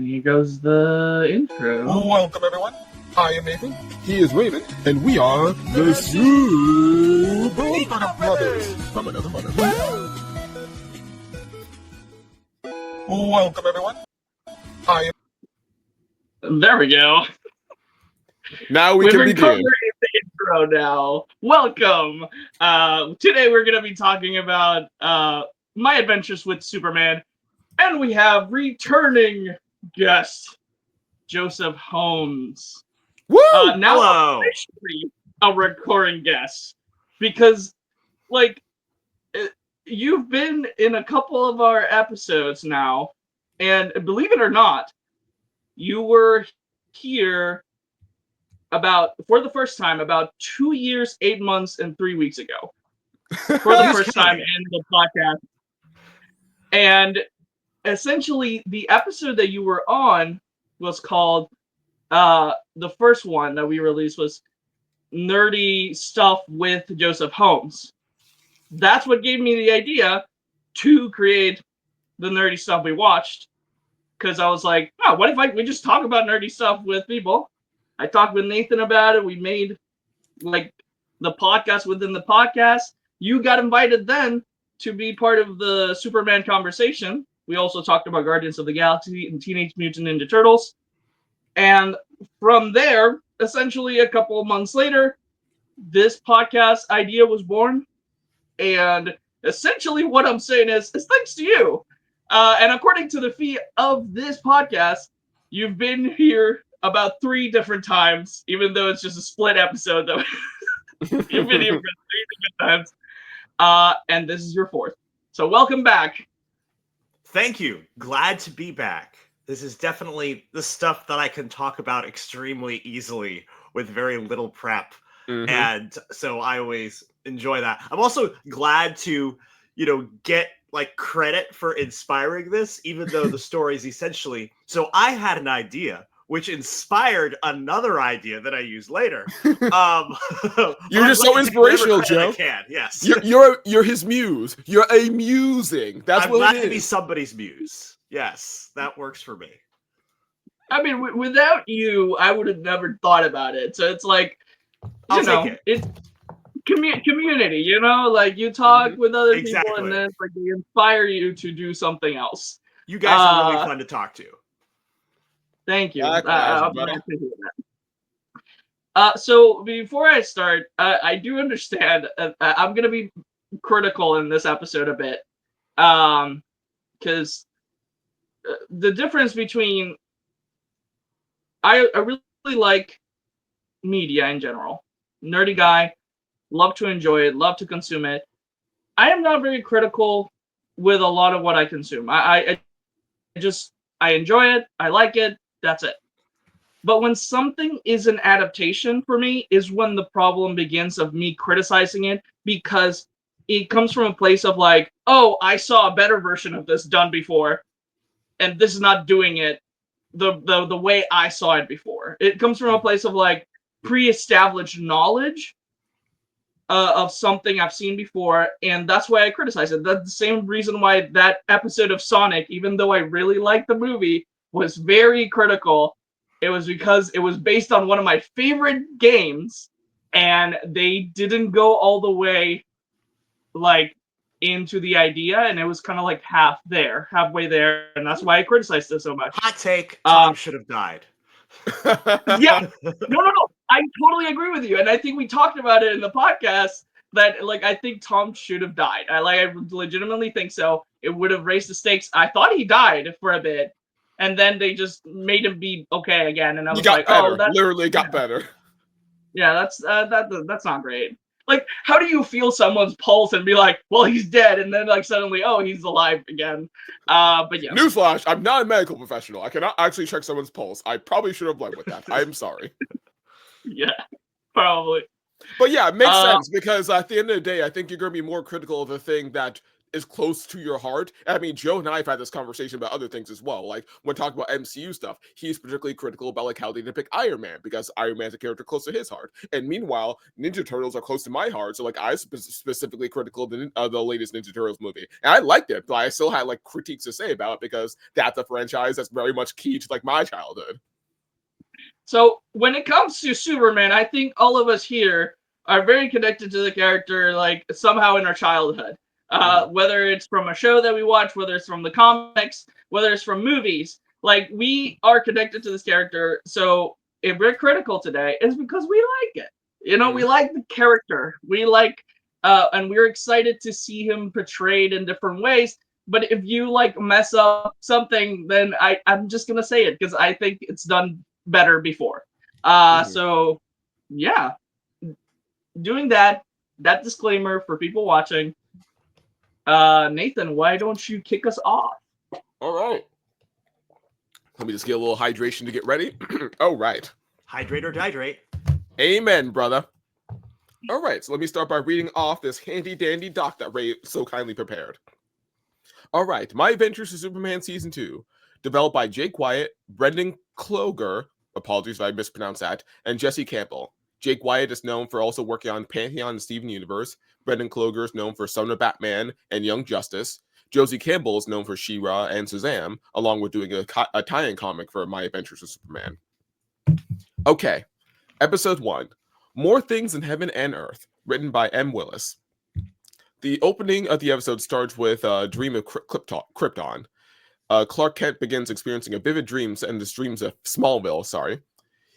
Here goes the intro. Welcome, everyone. I am Nathan. He is Raymond. And we are the Supergirl Brothers from another mother. Welcome, everyone. I am... There we go. Now we can begin. The intro now. Welcome. Today we're going to be talking about my adventures with Superman. And we have returning guest, Joseph Holmes. Woo! Now Hello. officially a recurring guest. Because, you've been in a couple of our episodes now. And believe it or not, you were here for the first time about 2 years, 8 months, and 3 weeks ago. For the first time in the podcast. And essentially, the episode that you were on was called, the first one that we released was Nerdy Stuff with Joseph Holmes. That's what gave me the idea to create the nerdy stuff we watched. Because I was like, oh, what if we just talk about nerdy stuff with people? I talked with Nathan about it. We made the podcast within the podcast. You got invited then to be part of the Superman conversation. We also talked about Guardians of the Galaxy and Teenage Mutant Ninja Turtles. And from there, essentially a couple of months later, this podcast idea was born. And essentially what I'm saying is thanks to you. And according to the fee of this podcast, you've been here about 3 different times, even though it's just a split episode. Though you've been here for 3 different times, and this is your 4th. So welcome back. Thank you. Glad to be back. This is definitely the stuff that I can talk about extremely easily with very little prep, and so I always enjoy that. I'm also glad to, get credit for inspiring this, even though the story is essentially. So I had an idea, which inspired another idea that I use later. You're just so inspirational, Joe. I can, yes. You're his muse. You're a musing. That's I'm what glad it to is. be somebody's muse. Yes, that works for me. I mean, without you, I would have never thought about it. So it's like, it's community, you talk with other people and then they inspire you to do something else. You guys are really fun to talk to. Thank you. I'm glad to hear that. So before I start, I do understand I'm going to be critical in this episode a bit. Because the difference between... I really like media in general. Nerdy guy. Love to enjoy it. Love to consume it. I am not very critical with a lot of what I consume. I enjoy it. I like it. That's it. But when something is an adaptation for me is when the problem begins of me criticizing it, because it comes from a place of oh, I saw a better version of this done before, and this is not doing it the way I saw it before. It comes from a place of pre-established knowledge of something I've seen before, and that's why I criticize it. That's the same reason why that episode of Sonic, even though I really liked the movie, was very critical. It was because it was based on one of my favorite games, and they didn't go all the way into the idea, and it was kind of halfway there, and that's why I criticized it so much. Hot take: Tom should have died. Yeah, no. I totally agree with you, and I think we talked about it in the podcast that I think Tom should have died. I legitimately think so. It would have raised the stakes. I thought he died for a bit, and then they just made him be okay again, and I was better. Oh, that literally got better. Yeah, that's not great. How do you feel someone's pulse and be like, well, he's dead, and then suddenly, oh, he's alive again? But yeah. Newsflash: I'm not a medical professional. I cannot actually check someone's pulse. I probably should have led with that. I'm sorry. Yeah, probably. But yeah, it makes sense, because at the end of the day, I think you're going to be more critical of a thing that is close to your heart. I mean, Joe and I have had this conversation about other things as well. Like when talking about MCU stuff, he's particularly critical about like how they depict Iron Man because Iron Man's a character close to his heart. And meanwhile, Ninja Turtles are close to my heart. So like I specifically critical of the latest Ninja Turtles movie, and I liked it, but I still had like critiques to say about it because that's a franchise that's very much key to like my childhood. So when it comes to Superman, I think all of us here are very connected to the character, like somehow in our childhood. Whether it's from a show that we watch, whether it's from the comics, whether it's from movies, like we are connected to this character. So if we're critical today, it's because we like it. You know, we like the character. We like, and we're excited to see him portrayed in different ways. But if you like mess up something, then I'm just gonna say it because I think it's done better before. So yeah, doing that disclaimer for people watching. Nathan, why don't you kick us off? All right. Let me just get a little hydration to get ready. All right. Hydrate or dihydrate. Amen, brother. All right, so let me start by reading off this handy dandy doc that Ray so kindly prepared. All right, My Adventures of Superman Season 2, developed by Jake Wyatt, Brendan Kloger, apologies if I mispronounced that, and Jesse Campbell. Jake Wyatt is known for also working on Pantheon and Steven Universe. Brendan Kloger is known for Son of Batman and Young Justice. Josie Campbell is known for She-Ra and Shazam, along with doing a tie-in comic for My Adventures of Superman. Okay, Episode 1, More Things in Heaven and Earth, written by M. Willis. The opening of the episode starts with a dream of Krypton. Clark Kent begins experiencing a vivid dreams and his dreams of Smallville,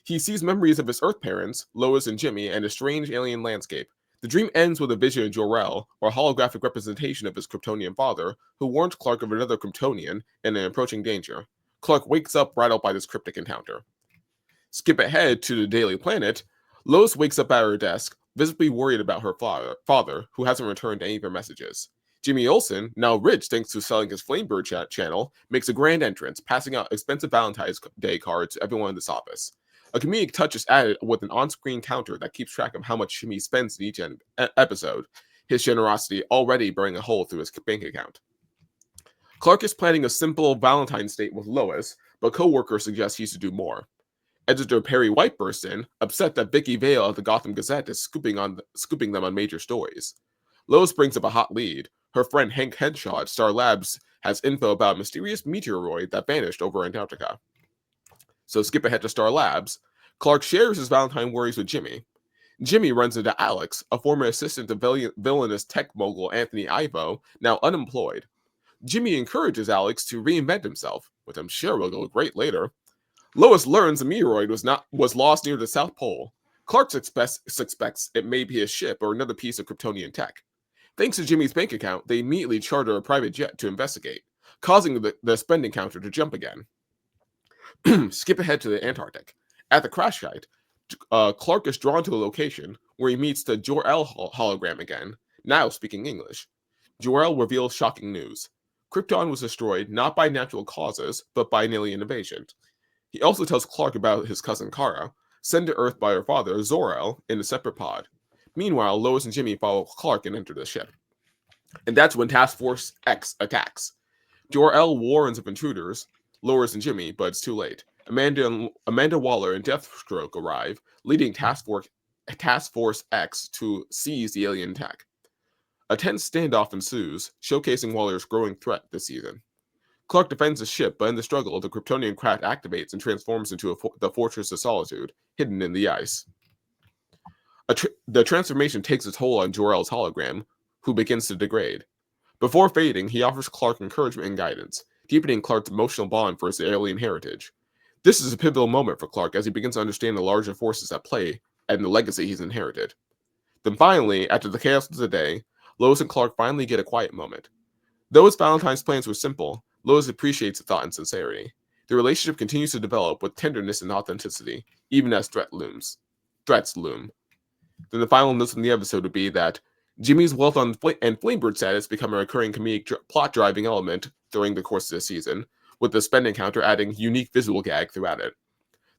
He sees memories of his Earth parents, Lois and Jimmy, and a strange alien landscape. The dream ends with a vision of Jor-El, or a holographic representation of his Kryptonian father, who warns Clark of another Kryptonian and an approaching danger. Clark wakes up rattled by this cryptic encounter. Skip ahead to the Daily Planet. Lois wakes up at her desk, visibly worried about her father, who hasn't returned any of her messages. Jimmy Olsen, now rich thanks to selling his Flamebird channel, makes a grand entrance, passing out expensive Valentine's Day cards to everyone in this office. A comedic touch is added with an on-screen counter that keeps track of how much Jimmy spends in each episode, his generosity already burning a hole through his bank account. Clark is planning a simple Valentine's date with Lois, but co-workers suggest he should do more. Editor Perry White bursts in, upset that Vicky Vale of the Gotham Gazette is scooping them on major stories. Lois brings up a hot lead. Her friend Hank Henshaw at Star Labs has info about a mysterious meteoroid that vanished over Antarctica. So skip ahead to Star Labs. Clark shares his Valentine worries with Jimmy. Jimmy runs into Alex, a former assistant to villainous tech mogul Anthony Ivo, now unemployed. Jimmy encourages Alex to reinvent himself, which I'm sure will go great later. Lois learns the meteoroid was lost near the South Pole. Clark suspects it may be a ship or another piece of Kryptonian tech. Thanks to Jimmy's bank account, they immediately charter a private jet to investigate, causing the spending counter to jump again. Skip ahead to the Antarctic. At the crash site, Clark is drawn to a location where he meets the Jor-El hologram again, now speaking English. Jor-El reveals shocking news. Krypton was destroyed not by natural causes, but by an alien invasion. He also tells Clark about his cousin Kara, sent to Earth by her father, Zor-El, in a separate pod. Meanwhile, Lois and Jimmy follow Clark and enter the ship. And that's when Task Force X attacks. Jor-El warns of intruders, Lois and Jimmy, but it's too late. Amanda Waller and Deathstroke arrive, leading Task Force X to seize the alien tech. A tense standoff ensues, showcasing Waller's growing threat this season. Clark defends the ship, but in the struggle, the Kryptonian craft activates and transforms into the Fortress of Solitude, hidden in the ice. The transformation takes its toll on Jor-El's hologram, who begins to degrade. Before fading, he offers Clark encouragement and guidance, deepening Clark's emotional bond for his alien heritage. This is a pivotal moment for Clark as he begins to understand the larger forces at play and the legacy he's inherited. Then finally, after the chaos of the day, Lois and Clark finally get a quiet moment. Though his Valentine's plans were simple, Lois appreciates the thought and sincerity. The relationship continues to develop with tenderness and authenticity, even as threats loom. Then the final notes from the episode would be that Jimmy's wealth and Flamebird status become a recurring comedic plot-driving element during the course of the season, with the spending counter adding unique visual gag throughout it.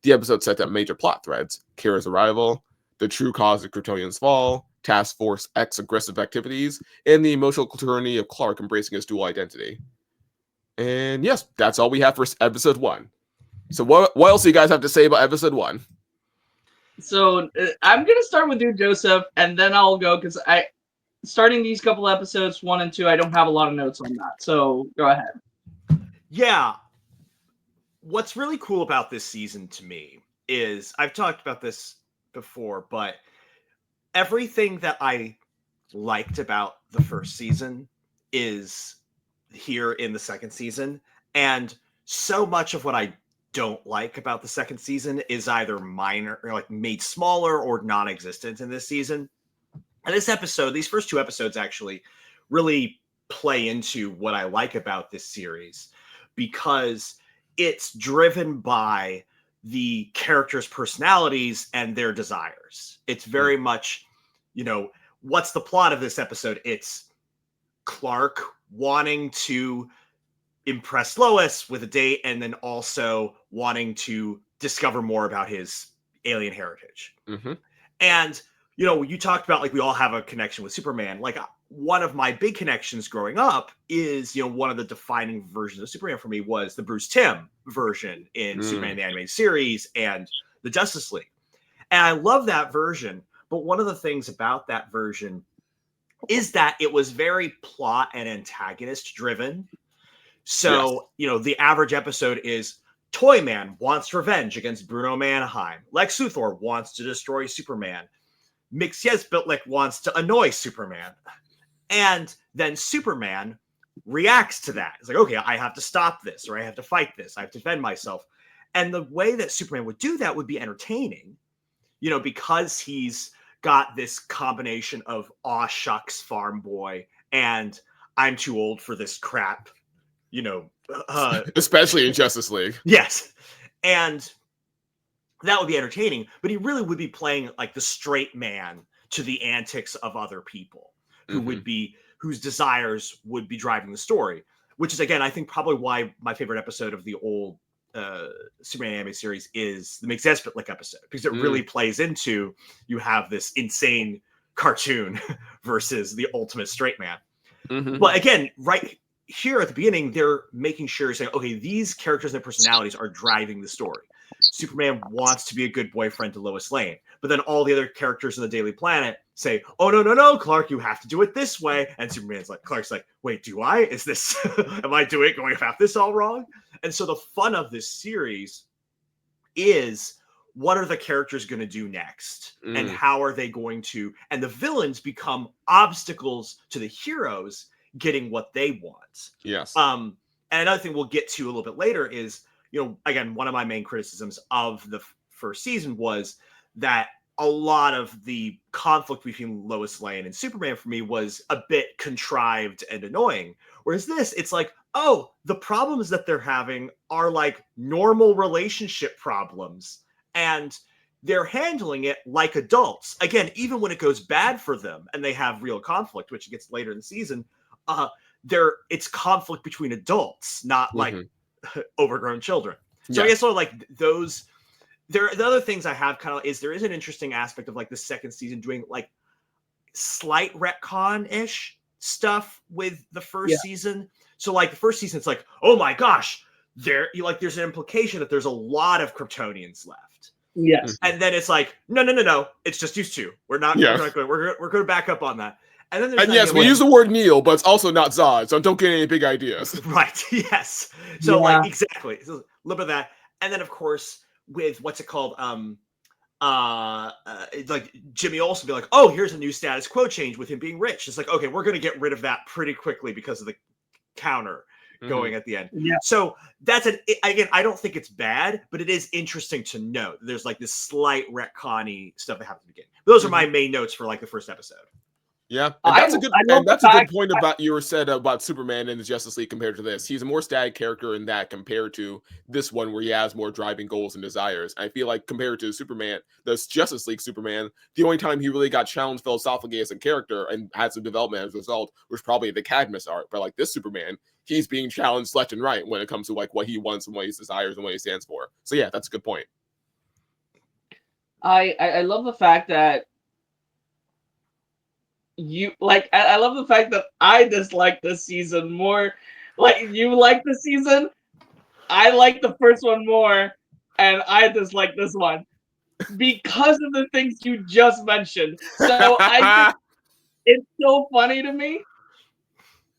The episode sets up major plot threads: Kara's arrival, the true cause of Kryptonian's fall, Task Force X aggressive activities, and the emotional tyranny of Clark embracing his dual identity. And yes, that's all we have for episode 1. So what else do you guys have to say about episode 1? So I'm gonna start with you, Joseph, and then I'll go because starting these couple episodes 1 and 2, I don't have a lot of notes on that. So go ahead. Yeah. What's really cool about this season to me is, I've talked about this before, but everything that I liked about the first season is here in the second season. And so much of what I don't like about the second season is either minor or like made smaller or non-existent in this season. And this episode, these first 2 episodes actually really play into what I like about this series, because it's driven by the characters' personalities and their desires. It's very much, what's the plot of this episode? It's Clark wanting to impress Lois with a date, and then also wanting to discover more about his alien heritage. Mm-hmm. And, you talked about, like, we all have a connection with Superman. Like, one of my big connections growing up is, one of the defining versions of Superman for me was the Bruce Timm version in Superman the Animated Series and the Justice League. And I love that version. But one of the things about that version is that it was very plot and antagonist driven. So, the average episode is Toyman wants revenge against Bruno Mannheim. Lex Luthor wants to destroy Superman. Mxyzptlk wants to annoy Superman. And then Superman reacts to that. It's like, okay, I have to stop this, or I have to fight this. I have to defend myself. And the way that Superman would do that would be entertaining, because he's got this combination of aw shucks farm boy and I'm too old for this crap, especially in Justice League. Yes. And that would be entertaining, but he really would be playing like the straight man to the antics of other people who would be, whose desires would be driving the story, which is, again, I think probably why my favorite episode of the old Superman anime series is the Mxyzptlk episode, because it really plays into, you have this insane cartoon versus the ultimate straight man. But again, right here at the beginning, they're making sure you're saying, okay, these characters and their personalities are driving the story. Superman wants to be a good boyfriend to Lois Lane, but then all the other characters in the Daily Planet say, oh, no, Clark, you have to do it this way. And Clark's like, wait, do I? Is this, am I going about this all wrong? And so the fun of this series is, what are the characters going to do next? And how are they going to, and the villains become obstacles to the heroes getting what they want. Yes. And another thing we'll get to a little bit later is, again, one of my main criticisms of the first season was that a lot of the conflict between Lois Lane and Superman for me was a bit contrived and annoying. Whereas this, it's like, oh, the problems that they're having are like normal relationship problems, and they're handling it like adults. Again, even when it goes bad for them and they have real conflict, which gets later in the season, it's conflict between adults, not like overgrown children. So I guess sort of like those. The other things I have kind of is, there is an interesting aspect of like the second season doing like slight retcon-ish stuff with the first season. So like the first season, it's like, oh my gosh, there's an implication that there's a lot of Kryptonians left. Yes. And then it's like, no, it's just used to. We're not going. We're going to back up on that. And then there's yes, we use the word Neil, but it's also not Zod, so don't get any big ideas. Right. Yes. So like exactly, so a little bit of that, and then of course with what's it called? Like Jimmy Olsen be like, oh, here's a new status quo change with him being rich. It's like, okay, we're going to get rid of that pretty quickly because of the counter going at the end. Yeah. So that's again, I don't think it's bad, but it is interesting to note. There's like this slight retconny stuff that happens at the beginning. Those are my main notes for like the first episode. Yeah, and that's a good point about you said about Superman and the Justice League compared to this. He's a more static character in that compared to this one where he has more driving goals and desires. I feel like compared to Superman, the Justice League Superman, the only time he really got challenged philosophically as a character and had some development as a result was probably the Cadmus arc. But like this Superman, he's being challenged left and right when it comes to like what he wants and what he desires and what he stands for. So yeah, that's a good point. I love the fact that you like. I love the fact that I dislike this season more. Like you like the season, I like the first one more, and I dislike this one because of the things you just mentioned. So it's so funny to me.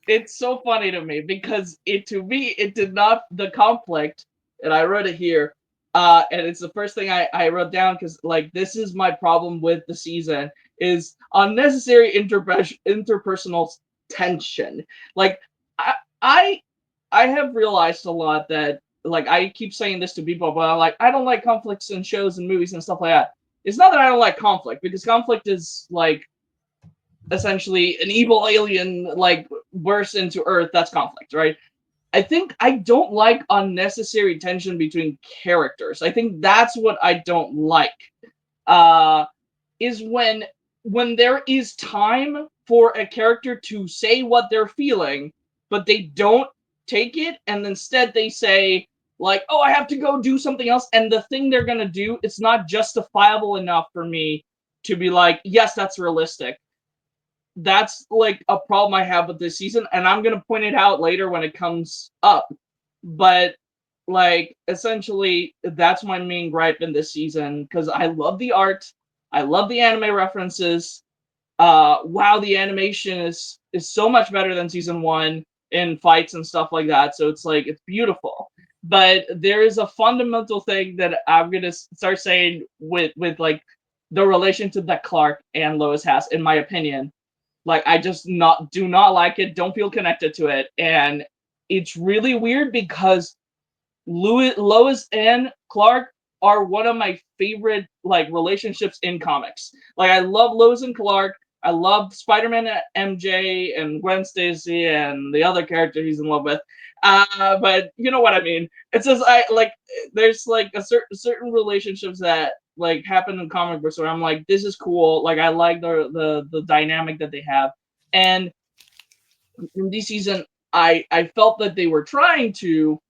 It's so funny to me because to me it did not the conflict, and I wrote it here. And it's the first thing I wrote down because like this is my problem with the season is unnecessary interpersonal tension. Like I I I have realized a lot that like I keep saying this to people, but I'm like I don't like conflicts in shows and movies and stuff like that. It's not that I don't like conflict because conflict is like essentially an evil alien like bursts into Earth. That's conflict, right? I think I don't like unnecessary tension between characters. I think that's what I don't like. Uh, is when there is time for a character to say what they're feeling, but they don't take it, and instead they say like, "Oh, I have to go do something else," and the thing they're gonna do, it's not justifiable enough for me to be like, "Yes, that's realistic." That's like a problem I have with this season, and I'm gonna point it out later when it comes up. But like essentially, that's my main gripe in this season because I love the art, I love the anime references. Wow, the animation is so much better than season one in fights and stuff like that. So it's like it's beautiful. But there is a fundamental thing that I'm gonna start saying with like the relationship that Clark and Lois has, in my opinion. Like I just not do not like it, don't feel connected to it, and it's really weird because Lois and Clark are one of my favorite like relationships in comics. Like I love Lois and Clark. I love Spider-Man MJ and Gwen Stacy and the other character he's in love with. But you know what I mean. It's just I like there's like a certain relationships that like happen in comic books where I'm like, this is cool. Like I like the dynamic that they have. And in this season, I felt that they were trying to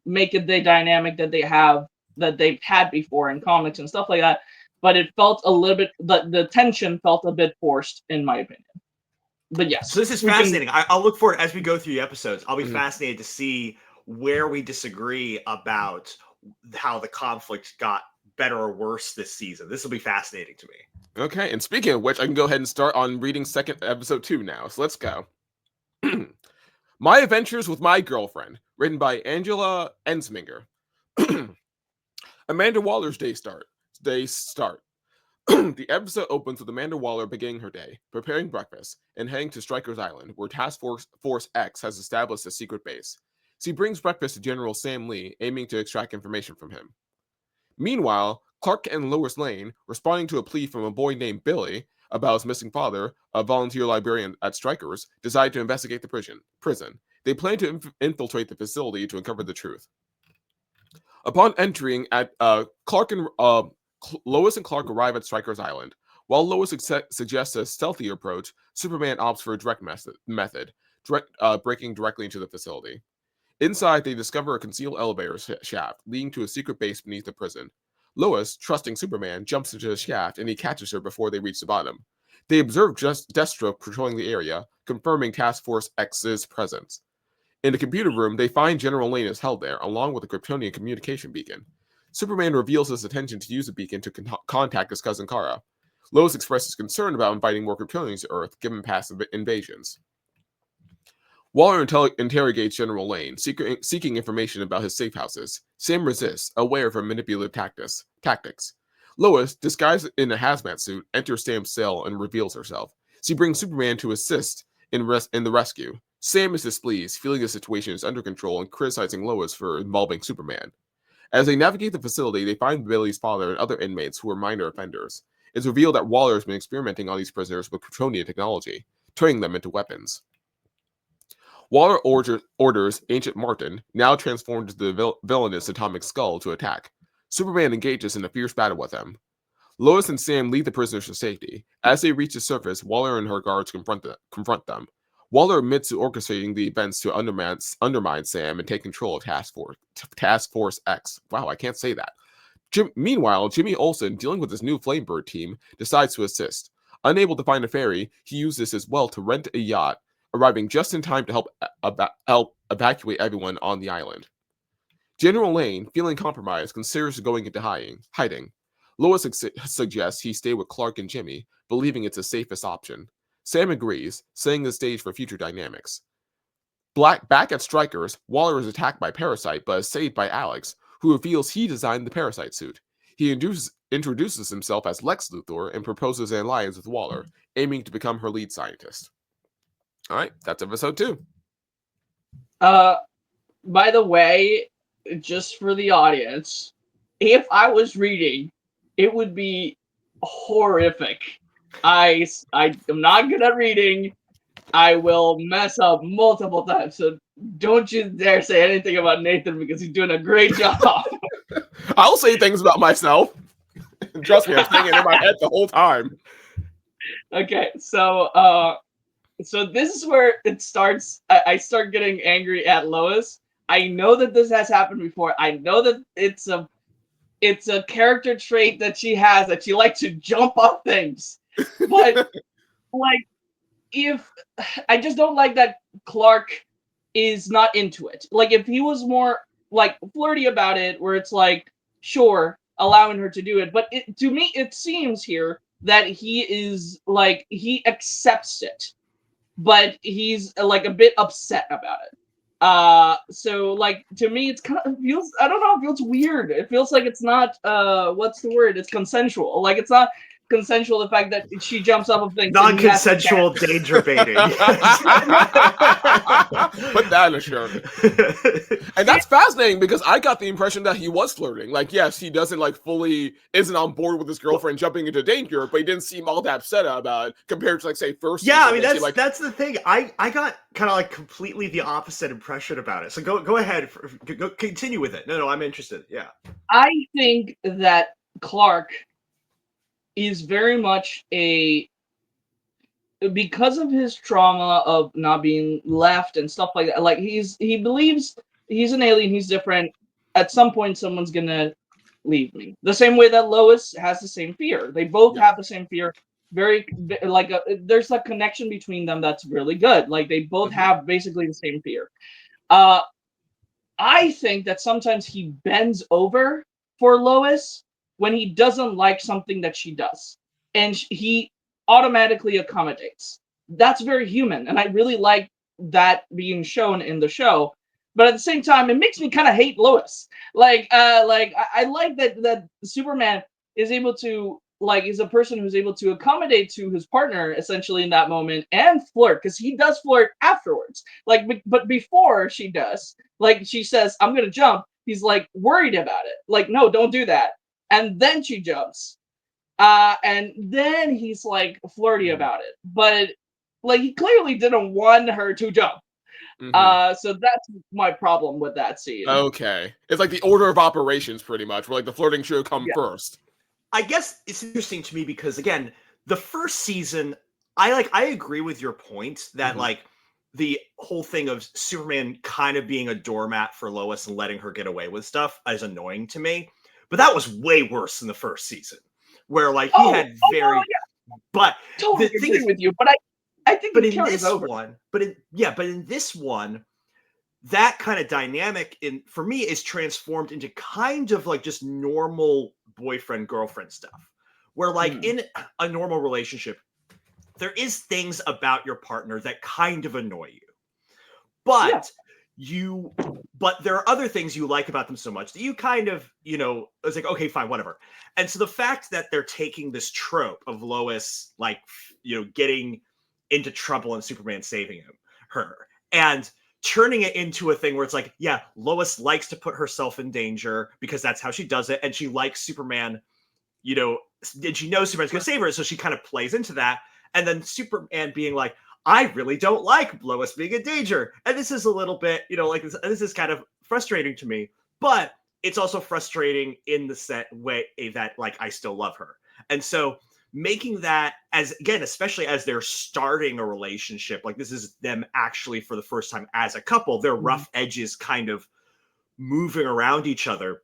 make it the dynamic that they have that they've had before in comics and stuff like that. But it felt a little bit the tension felt a bit forced in my opinion. But yes, So this is fascinating. I'll look forward as we go through the episodes. I'll be fascinated to see where we disagree about how the conflict got better or worse this season. This will be fascinating to me. Okay, and speaking of which, I can go ahead and start on reading second episode 2 now. So let's go. My Adventures with My Girlfriend, written by Angela Ensminger. Amanda Waller's day start. The episode opens with Amanda Waller beginning her day, preparing breakfast, and heading to Stryker's Island, where Task Force X has established a secret base. She brings breakfast to General Sam Lee, aiming to extract information from him. Meanwhile, Clark and Lois Lane, responding to a plea from a boy named Billy about his missing father, a volunteer librarian at Stryker's, decide to investigate the prison. They plan to infiltrate the facility to uncover the truth. Upon entering at Lois and Clark arrive at Stryker's Island. While Lois suggests a stealthier approach, Superman opts for a direct method, breaking directly into the facility. Inside, they discover a concealed elevator shaft leading to a secret base beneath the prison. Lois, trusting Superman, jumps into the shaft and he catches her before they reach the bottom. They observe Deathstroke patrolling the area, confirming Task Force X's presence. In the computer room, they find General Lane is held there, along with a Kryptonian communication beacon. Superman reveals his intention to use the beacon to contact his cousin Kara. Lois expresses concern about inviting more Kryptonians to Earth, given past invasions. Waller interrogates General Lane, seeking information about his safe houses. Sam resists, aware of her manipulative tactics. Lois, disguised in a hazmat suit, enters Sam's cell and reveals herself. She brings Superman to assist in the rescue. Sam is displeased, feeling the situation is under control and criticizing Lois for involving Superman. As they navigate the facility, they find Billy's father and other inmates who are minor offenders. It's revealed that Waller has been experimenting on these prisoners with Kryptonian technology, turning them into weapons. Waller orders Ancient Martin, now transformed into the villainous Atomic Skull, to attack. Superman engages in a fierce battle with them. Lois and Sam lead the prisoners to safety. As they reach the surface, Waller and her guards confront them. Waller admits to orchestrating the events to undermine Sam and take control of Task Force X. Wow, I can't say that. Meanwhile, Jimmy Olsen, dealing with his new Flamebird team, decides to assist. Unable to find a ferry, he used this as well to rent a yacht, arriving just in time to help evacuate everyone on the island. General Lane, feeling compromised, considers going into hiding. Lois suggests he stay with Clark and Jimmy, believing it's the safest option. Sam agrees, setting the stage for future dynamics. Back at Stryker's, Waller is attacked by Parasite but is saved by Alex, who reveals he designed the Parasite suit. He introduces himself as Lex Luthor and proposes an alliance with Waller, aiming to become her lead scientist. All right, that's episode 2. By the way, just for the audience, if I was reading, it would be horrific. I am not good at reading. I will mess up multiple times, so don't you dare say anything about Nathan because he's doing a great job. I'll say things about myself. Trust me, I'm saying it in my head the whole time. Okay, so this is where it starts. I start getting angry at Lois. I know that this has happened before. I know that it's a character trait that she has, that she likes to jump off things. But like, if I just don't like that Clark is not into it. Like, if he was more like flirty about it, where it's like, sure, allowing her to do it. But to me, it seems here that he is like, he accepts it, but he's like a bit upset about it. So like, to me, it's kind of feels, I don't know, it feels weird. It feels like it's not what's the word? It's consensual. Like, it's not consensual, the fact that she jumps off of things. Non-consensual danger baiting. Put that in a shirt. And that's fascinating because I got the impression that he was flirting. Like, yes, he doesn't like fully isn't on board with his girlfriend jumping into danger, but he didn't seem all that upset about it compared to like say first. Yeah, I mean like, that's the thing. I got kind of like completely the opposite impression about it. So go ahead, continue with it. No, I'm interested. Yeah, I think that Clark is very much because of his trauma of not being left and stuff like that. Like, he believes he's an alien, he's different. At some point, someone's gonna leave me. The same way that Lois has the same fear. They both have the same fear. Very like there's a connection between them that's really good. Like, they both have basically the same fear. I think that sometimes he bends over for Lois when he doesn't like something that she does, and he automatically accommodates. That's very human, and I really like that being shown in the show. But at the same time, it makes me kind of hate Lois. Like I like that Superman is able to, like, is a person who's able to accommodate to his partner essentially in that moment and flirt, because he does flirt afterwards. Like, but before she does, like, she says, "I'm gonna jump." He's like worried about it. Like, no, don't do that. And then she jumps. And then he's like flirty about it. But like, he clearly didn't want her to jump. So that's my problem with that scene. Okay. It's like the order of operations pretty much, where like the flirting should come first. I guess it's interesting to me because, again, the first season, I agree with your point that like the whole thing of Superman kind of being a doormat for Lois and letting her get away with stuff is annoying to me. But that was way worse than the first season, where like he had very. But totally the thing agree with you. But I think, but in this one, but in this one, that kind of dynamic for me is transformed into kind of like just normal boyfriend girlfriend stuff, where like in a normal relationship, there is things about your partner that kind of annoy you, but but there are other things you like about them so much that you kind of, it's like, okay, fine, whatever. And so the fact that they're taking this trope of Lois, like, getting into trouble and Superman saving her, and turning it into a thing where it's like, yeah, Lois likes to put herself in danger because that's how she does it. And she likes Superman, and she knows Superman's going to save her. So she kind of plays into that. And then Superman being like, I really don't like Lois being in danger. And this is a little bit, like this is kind of frustrating to me, but it's also frustrating in the way that like, I still love her. And so making that as, again, especially as they're starting a relationship, like this is them actually for the first time as a couple, their rough edges kind of moving around each other.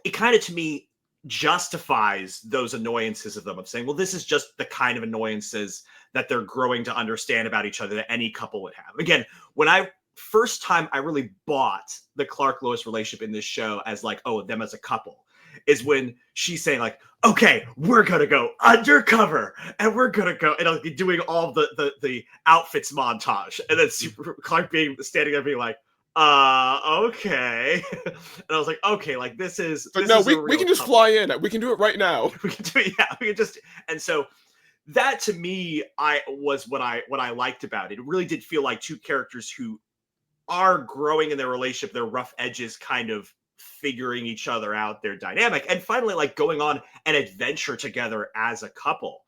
It kind of, to me, justifies those annoyances of them, of saying, well, this is just the kind of annoyances that they're growing to understand about each other that any couple would have. Again, when first time I really bought the Clark Lois relationship in this show as like, oh, them as a couple, is when she's saying like, okay, we're gonna go undercover and we're gonna go, and I'll be doing all the outfits montage, and then Clark standing there being like, okay. And I was like, okay, like this is we can just fly in. We can do it right now. We can do it, yeah. We can just, and so that to me, was what I liked about it. It really did feel like two characters who are growing in their relationship, their rough edges kind of figuring each other out, their dynamic, and finally like going on an adventure together as a couple.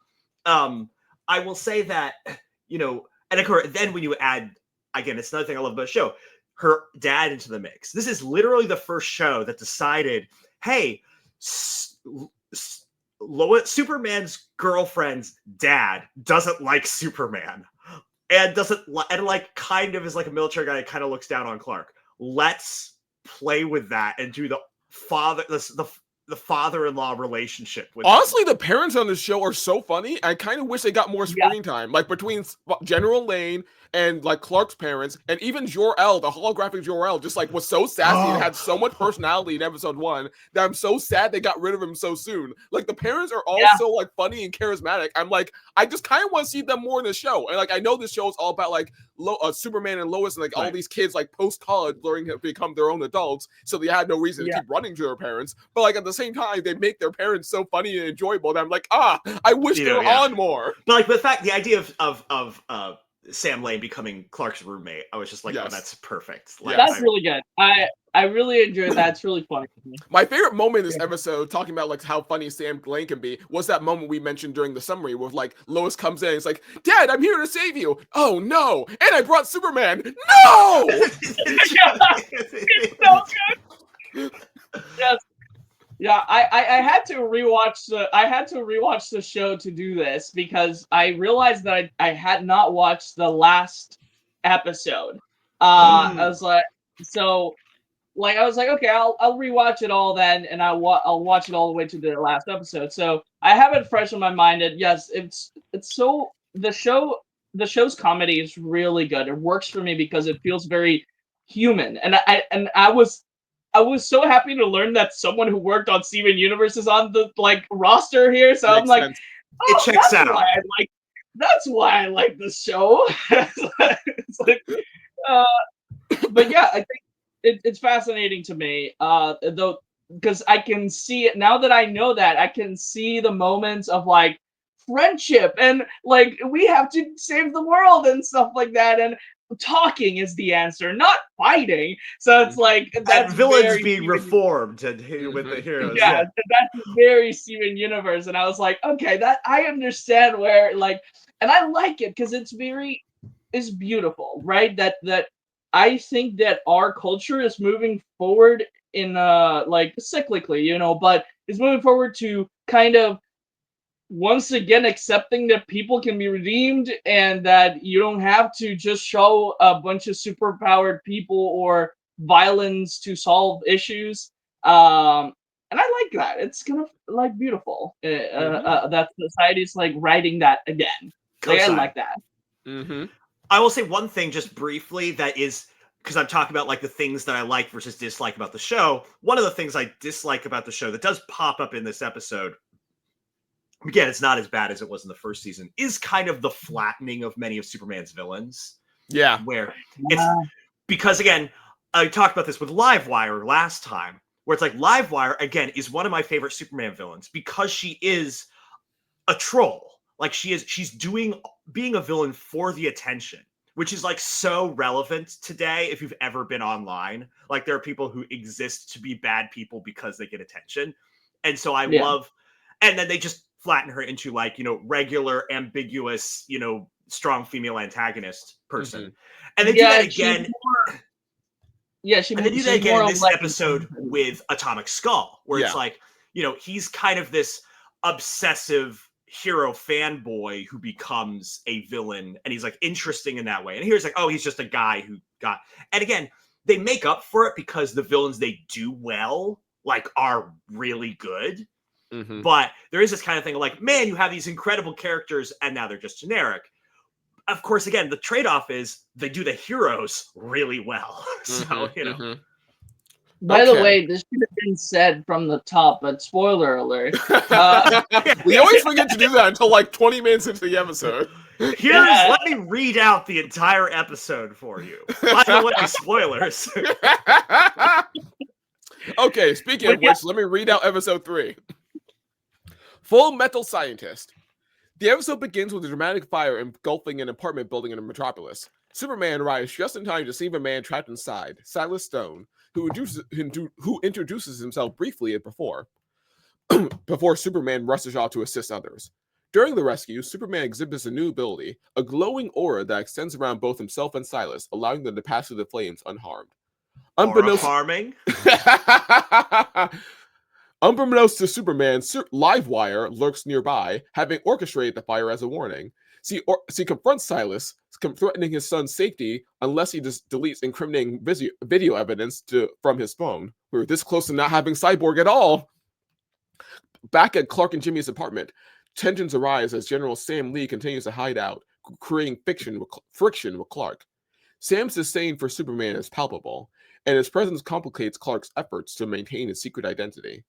I will say that, and of course, then when you add, again, it's another thing I love about the show, her dad into the mix. This is literally the first show that decided, hey, Superman's girlfriend's dad doesn't like Superman, and kind of is like a military guy that kind of looks down on Clark. Let's play with that and do the father-in-law relationship with honestly the parents on this show are so funny. I kind of wish they got more screen time, like between General Lane and like Clark's parents, and even Jor-El, the holographic Jor-El, just like was so sassy and had so much personality in episode 1 that I'm so sad they got rid of him so soon. Like the parents are all so like funny and charismatic. I'm like, I just kind of want to see them more in the show. And like I know this show is all about like Superman and Lois and like all these kids like post-college learning to become their own adults, so they had no reason to keep running to their parents. But like at the same time, they make their parents so funny and enjoyable that I'm like, I wish they were on more. But like the idea of Sam Lane becoming Clark's roommate, I was just like, oh, that's perfect. Like, that's really good. I really enjoyed that. It's really funny to me. My favorite moment in this episode, talking about like how funny Sam Lane can be, was that moment we mentioned during the summary where like Lois comes in and it's like, Dad, I'm here to save you. Oh no, and I brought Superman. No. It's so good. Yes. Yeah, I had to rewatch the show to do this because I realized that I had not watched the last episode. I was like, okay, I'll rewatch it all then, and I'll watch it all the way to the last episode. So I have it fresh in my mind, and yes, it's so the show's comedy is really good. It works for me because it feels very human, and I was so happy to learn that someone who worked on Steven Universe is on the like roster here. So I'm like, it checks out. That's why I like this show. It's like, but yeah, I think it's fascinating to me. Though, because I can see it now that I know that I can see the moments of like friendship and like we have to save the world and stuff like that, and talking is the answer, not fighting. So it's like that's villains being reformed and with the heroes. Yeah, that's very Steven Universe, and I was like, okay, that I understand where like, and I like it because it's beautiful, right? That I think that our culture is moving forward in like cyclically, but it's moving forward to kind of once again accepting that people can be redeemed and that you don't have to just show a bunch of superpowered people or violence to solve issues. And I like that. It's kind of like beautiful that society's like writing that again. Like, I like that. I will say one thing just briefly that is, because I'm talking about like the things that I like versus dislike about the show. One of the things I dislike about the show that does pop up in this episode, again, it's not as bad as it was in the first season, is kind of the flattening of many of Superman's villains. Yeah. Where it's because, again, I talked about this with Livewire last time, where it's like Livewire, again, is one of my favorite Superman villains because she is a troll. Like she's being a villain for the attention, which is like so relevant today if you've ever been online. Like there are people who exist to be bad people because they get attention. And so I love, and then they just flatten her into like, regular, ambiguous, strong female antagonist person. And they do that again. And they do that again in this episode with Atomic Skull, where it's like, he's kind of this obsessive hero fanboy who becomes a villain, and he's like interesting in that way. And here's like, oh, he's just a guy who got, and again, they make up for it because the villains they do well, like, are really good. Mhm. But there is this kind of thing of like, man, you have these incredible characters and now they're just generic. Of course, again, the trade-off is they do the heroes really well. So, you know. Mhm. By the Okay. way, this should have been said from the top, but spoiler alert. We always forget to do that until like 20 minutes into the episode. Let me read out the entire episode for you. By the way, spoilers. Okay, speaking of which, let me read out episode 3. Full Metal Scientist. The episode begins with a dramatic fire engulfing an apartment building in a metropolis. Superman arrives just in time to save a man trapped inside, Silas Stone, who introduces himself briefly before Superman rushes off to assist others. During the rescue, Superman exhibits a new ability, a glowing aura that extends around both himself and Silas, allowing them to pass through the flames unharmed. Aura farming? Unbeknownst to Superman, Livewire lurks nearby, having orchestrated the fire as a warning. She confronts Silas, threatening his son's safety unless he deletes incriminating video evidence from his phone. We were this close to not having Cyborg at all. Back at Clark and Jimmy's apartment, tensions arise as General Sam Lee continues to hide out, creating friction with Clark. Sam's disdain for Superman is palpable, and his presence complicates Clark's efforts to maintain his secret identity.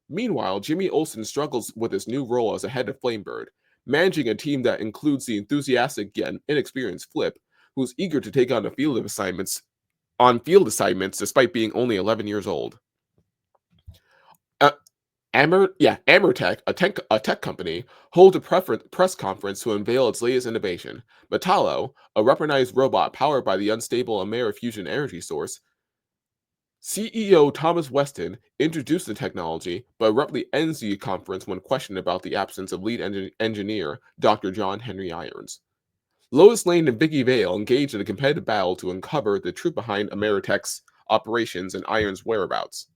Meanwhile, Jimmy Olsen struggles with his new role as a head of Flamebird, managing a team that includes the enthusiastic yet inexperienced Flip, who's eager to take on field assignments despite being only 11 years old. Amertech, a tech company, holds a press conference to unveil its latest innovation, Metallo, a weaponized robot powered by the unstable Amerifusion energy source. CEO Thomas Weston introduced the technology, but abruptly ends the conference when questioned about the absence of lead engineer Dr. John Henry Irons. Lois Lane and Vicky Vale engage in a competitive battle to uncover the truth behind Ameritech's operations and Irons' whereabouts.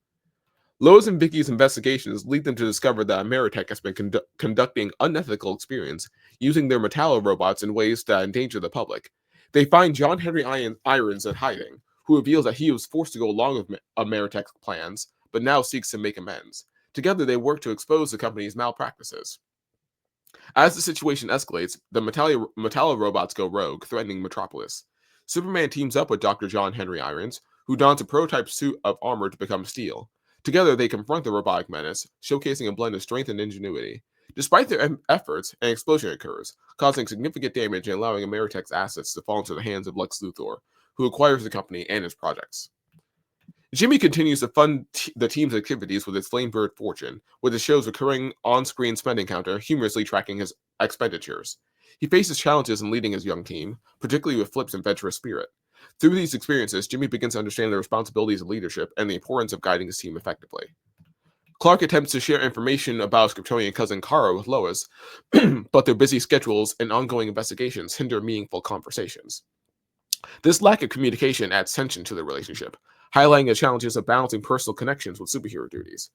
Lois and Vicky's investigations lead them to discover that Ameritech has been conducting unethical experiments using their Metallo robots in ways that endanger the public. They find John Henry Irons in hiding, who reveals that he was forced to go along with Ameritech's plans, but now seeks to make amends. Together, they work to expose the company's malpractices. As the situation escalates, the Metallo robots go rogue, threatening Metropolis. Superman teams up with Dr. John Henry Irons, who dons a prototype suit of armor to become Steel. Together, they confront the robotic menace, showcasing a blend of strength and ingenuity. Despite their efforts, an explosion occurs, causing significant damage and allowing Ameritech's assets to fall into the hands of Lex Luthor, who acquires the company and its projects. Jimmy continues to fund the team's activities with its Flamebird fortune, with the show's recurring on-screen spending counter humorously tracking his expenditures. He faces challenges in leading his young team, particularly with Flip's adventurous spirit. Through these experiences, Jimmy begins to understand the responsibilities of leadership and the importance of guiding his team effectively. Clark attempts to share information about his Kryptonian cousin Kara with Lois, but their busy schedules and ongoing investigations hinder meaningful conversations. This lack of communication adds tension to the relationship, highlighting the challenges of balancing personal connections with superhero duties.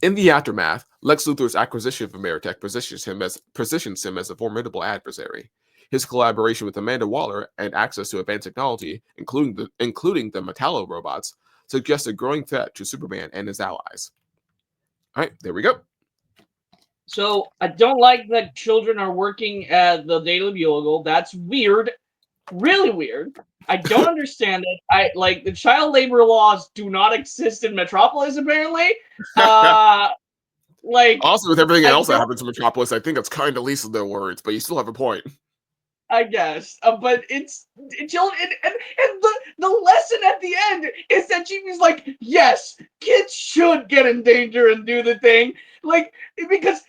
In the aftermath, Lex Luthor's acquisition of Ameritech positions him as a formidable adversary. His collaboration with Amanda Waller and access to advanced technology, including the Metallo robots, suggests a growing threat to Superman and his allies. All right, there we go. So I don't like that children are working at the Daily Bugle. That's weird, really weird. I don't understand it. I like the child labor laws do not exist in Metropolis apparently. Like Also, with everything else that happens in Metropolis, I think that's kind of least of their words, but you still have a point. I guess, but it's children, and the lesson at the end is that Jimmy's like, yes, kids should get in danger and do the thing, like because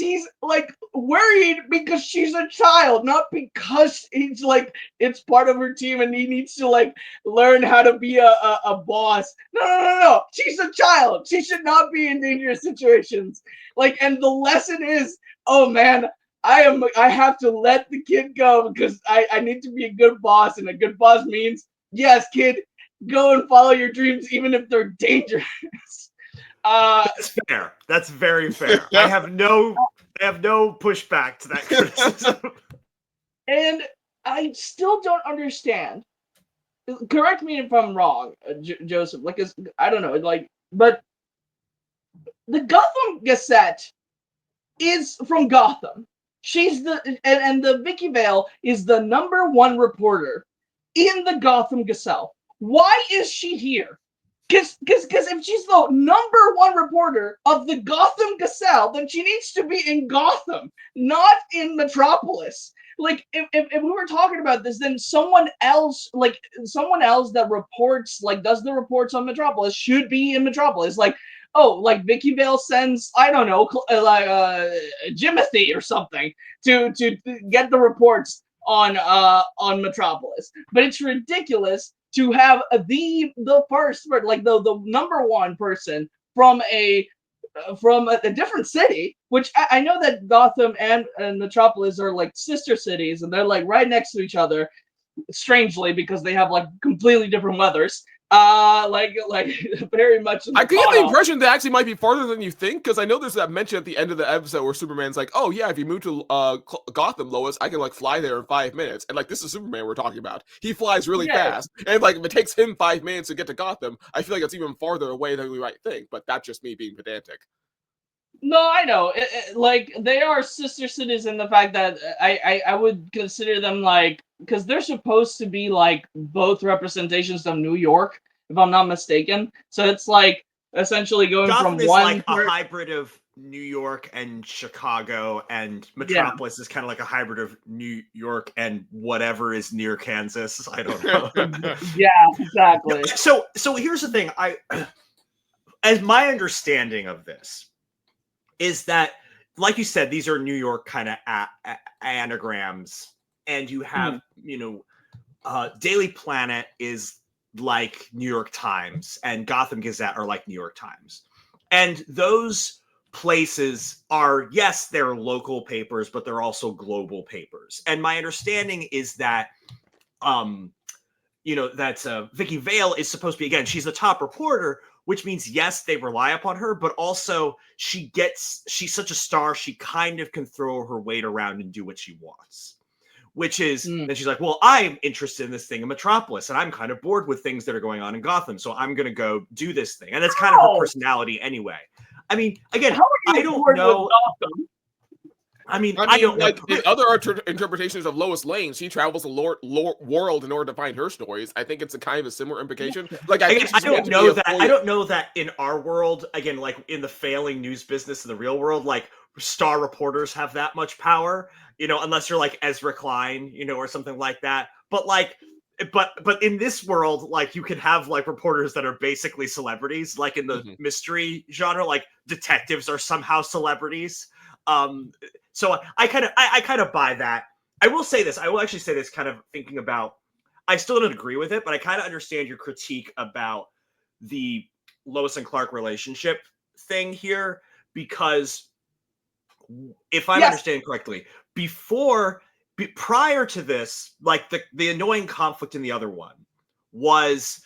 he's like worried because she's a child, not because he's like it's part of her team and he needs to like learn how to be a boss. No, she's a child. She should not be in dangerous situations. Like, and the lesson is, oh man, I have to let the kid go because I need to be a good boss, and a good boss means, yes, kid, go and follow your dreams even if they're dangerous. That's fair. That's very fair. I have no pushback to that criticism. And I still don't understand. Correct me if I'm wrong, Joseph. Like, I don't know, like, but the Gotham Gazette is from Gotham. She's and the Vicky Vale is the #1 reporter in the Gotham Gazette. Why is she here? Because if she's the #1 reporter of the Gotham Gazette, then she needs to be in Gotham, not in Metropolis. Like, if we were talking about this, then someone else that reports, like, does the reports on Metropolis should be in Metropolis. Like, oh, like Vicky Vale sends, I don't know, Jimothy or something to get the reports on Metropolis. But it's ridiculous to have the first, like the #1 person from a different city, which I know that Gotham and Metropolis are like sister cities, and they're like right next to each other, strangely, because they have like completely different weathers. Like very much. I get the impression that actually might be farther than you think, because I know there's that mention at the end of the episode where Superman's like, "Oh yeah, if you move to Gotham, Lois, I can like fly there in 5 minutes." And like, this is Superman we're talking about. He flies really fast, and like if it takes him 5 minutes to get to Gotham, I feel like it's even farther away than we might think. But that's just me being pedantic. No, I know. Like, they are sister cities in the fact that I would consider them, like, because they're supposed to be like both representations of New York, if I'm not mistaken. So it's like essentially going Gotham from is one like a hybrid of New York and Chicago, and Metropolis is kind of like a hybrid of New York and whatever is near Kansas. I don't know. Yeah, exactly. So here's the thing. As my understanding of this is that, like you said, these are New York kind of anagrams, and you have, Daily Planet is like New York Times, and Gotham Gazette are like New York Times. And those places are, yes, they're local papers, but they're also global papers. And my understanding is that, Vicky Vale is supposed to be, again, she's the top reporter, which means, yes, they rely upon her, but also she's such a star, she kind of can throw her weight around and do what she wants. Which is, then she's like, well, I'm interested in this thing in Metropolis, and I'm kind of bored with things that are going on in Gotham, so I'm going to go do this thing. And that's kind of her personality anyway. I mean, again, I don't know. I don't like, know. In other interpretations of Lois Lane, she travels the world in order to find her stories. I think it's a kind of a similar implication. Like, I don't know that in our world, again, like in the failing news business in the real world, like star reporters have that much power, unless you're like Ezra Klein, or something like that. But like, but in this world, like, you can have like reporters that are basically celebrities, like in the mystery genre, like detectives are somehow celebrities. So I kind of buy that. I will say this. I will actually say this, kind of thinking about, I still don't agree with it, but I kind of understand your critique about the Lois and Clark relationship thing here, because if I'm understanding correctly, prior to this, like the annoying conflict in the other one was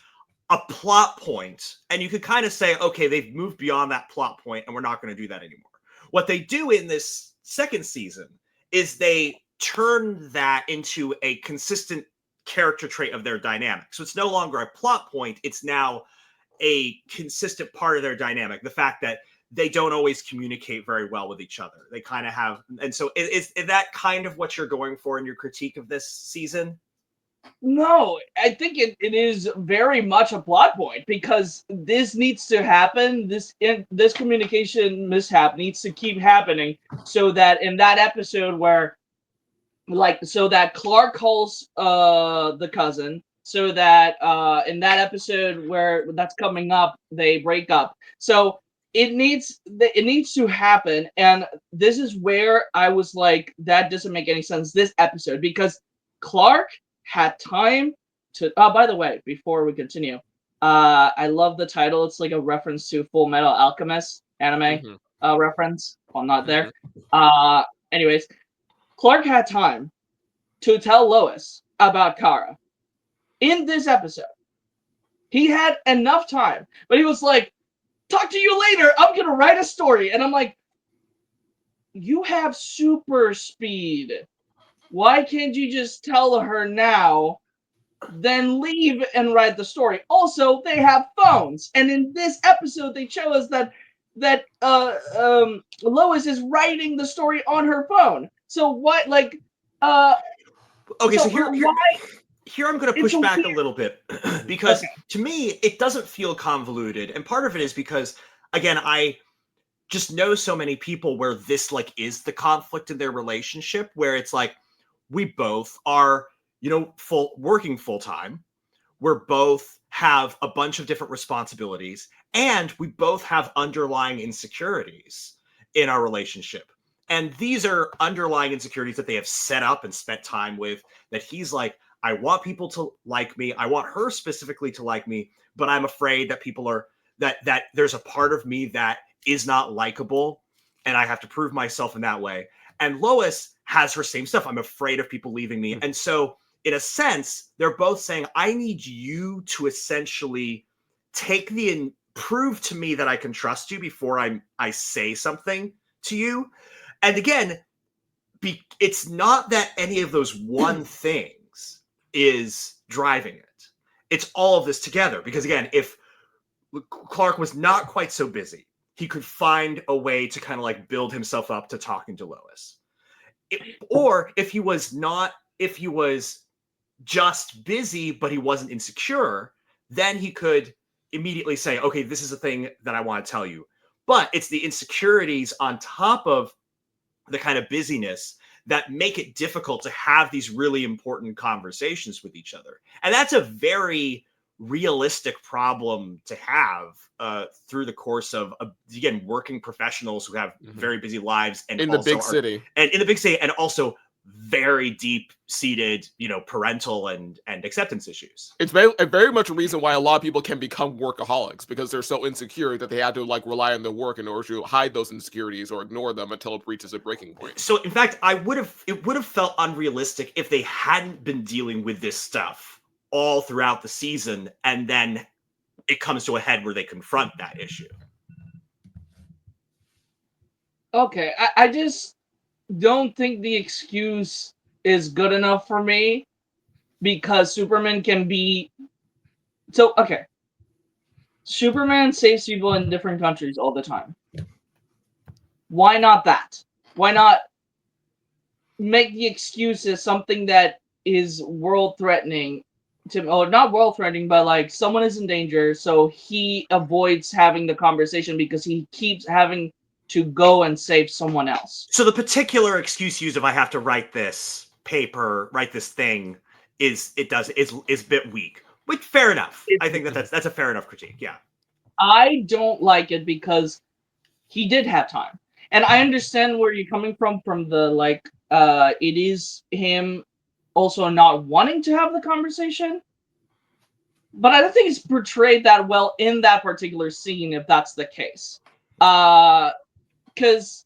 a plot point, and you could kind of say, okay, they've moved beyond that plot point, and we're not going to do that anymore. What they do in this second season is they turn that into a consistent character trait of their dynamic. So it's no longer a plot point. It's now a consistent part of their dynamic. The fact that they don't always communicate very well with each other. They kind of have, and so is that kind of what you're going for in your critique of this season? No, I think it is very much a plot point, because this needs to happen. This communication mishap needs to keep happening, so that in that episode where, like, so that Clark calls the cousin, so that in that episode where that's coming up, they break up. So it needs to happen, and this is where I was like, that doesn't make any sense, this episode, because Clark had time to, by the way, before we continue, I love the title. It's like a reference to Full Metal Alchemist anime reference. Well, not there. Anyways, Clark had time to tell Lois about Kara. In this episode, he had enough time, but he was like, talk to you later, I'm gonna write a story. And I'm like, you have super speed. Why can't you just tell her now, then leave and write the story? Also, they have phones. And in this episode, they show us that that Lois is writing the story on her phone. So what, like, Okay, so why? Here I'm going to push back a little bit because to me it doesn't feel convoluted, and part of it is because again I just know so many people where this like is the conflict in their relationship, where it's like we both are, you know, working full time, we're both have a bunch of different responsibilities, and we both have underlying insecurities in our relationship. And these are underlying insecurities that they have set up and spent time with, that he's like, I want people to like me. I want her specifically to like me, but I'm afraid that people are that there's a part of me that is not likable, and I have to prove myself in that way. And Lois has her same stuff. I'm afraid of people leaving me. And so in a sense, they're both saying, I need you to essentially take and prove to me that I can trust you before I say something to you. And again, it's not that any of those one things is driving it. It's all of this together. Because again, if Clark was not quite so busy, he could find a way to kind of like build himself up to talking to Lois. Or if he was just busy, but he wasn't insecure, then he could immediately say, okay, this is a thing that I want to tell you. But it's the insecurities on top of the kind of busyness that make it difficult to have these really important conversations with each other. And that's a very realistic problem to have through the course of, again, working professionals who have very busy lives and in the big city, and also very deep-seated, you know, parental and acceptance issues. It's very much a reason why a lot of people can become workaholics, because they're so insecure that they have to like rely on their work in order to hide those insecurities or ignore them until it reaches a breaking point. So in fact, it would have felt unrealistic if they hadn't been dealing with this stuff all throughout the season, and then it comes to a head where they confront that issue. Okay, I just don't think the excuse is good enough for me, because Superman can be so okay. Superman saves people in different countries all the time. Why not that? Why not make the excuses something that is world threatening to, or not world threatening, but like someone is in danger, so he avoids having the conversation because he keeps having to go and save someone else. So the particular excuse used, if I have to write this paper, write this thing, is a bit weak. But fair enough. I think that's a fair enough critique. Yeah. I don't like it because he did have time. And I understand where you're coming from the like it is him also not wanting to have the conversation. But I don't think it's portrayed that well in that particular scene, if that's the case. Because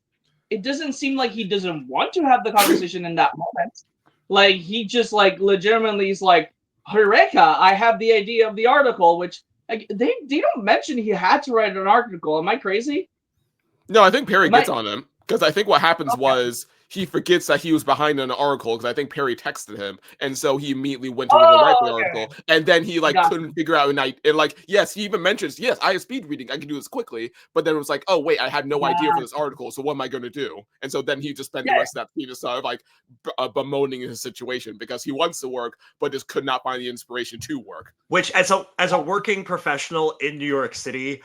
it doesn't seem like he doesn't want to have the conversation in that moment. Like, he just, like, legitimately is like, Eureka, I have the idea of the article, which, like, they don't mention he had to write an article. Am I crazy? No, I think Perry gets on him, because I think what happens was he forgets that he was behind an article, because I think Perry texted him, and so he immediately went to go write the article, and then he like couldn't figure out, and like, yes, he even mentions, yes, I have speed reading, I can do this quickly, but then it was like, oh wait, I had no idea for this article, so what am I going to do? And so then he just spent the rest of that previous sort of like bemoaning his situation, because he wants to work but just could not find the inspiration to work. Which, as a working professional in New York City,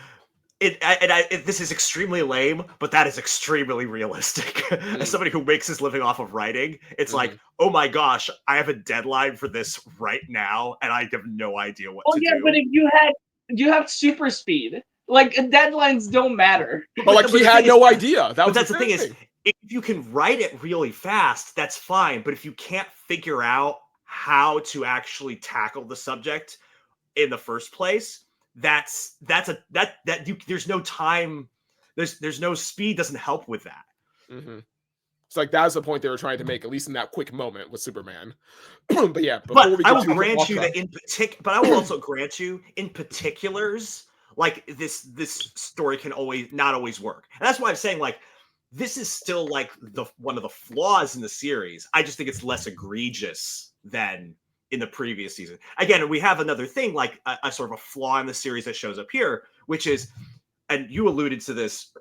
this is extremely lame, but that is extremely realistic. As somebody who makes his living off of writing, it's like, oh my gosh, I have a deadline for this right now, and I have no idea what to do. But if you have super speed, like, deadlines don't matter. But like, he had no idea. But that's the thing is, if you can write it really fast, that's fine. But if you can't figure out how to actually tackle the subject in the first place, there's no time, there's no speed, doesn't help with that. It's like that's the point they were trying to make, at least in that quick moment with Superman. But yeah, I will grant you that I will also grant you in particulars, like this story can not always work, and that's why I'm saying, like, this is still like one of the flaws in the series. I just think it's less egregious than in the previous season. Again, we have another thing, like a sort of a flaw in the series that shows up here, which is and you alluded to this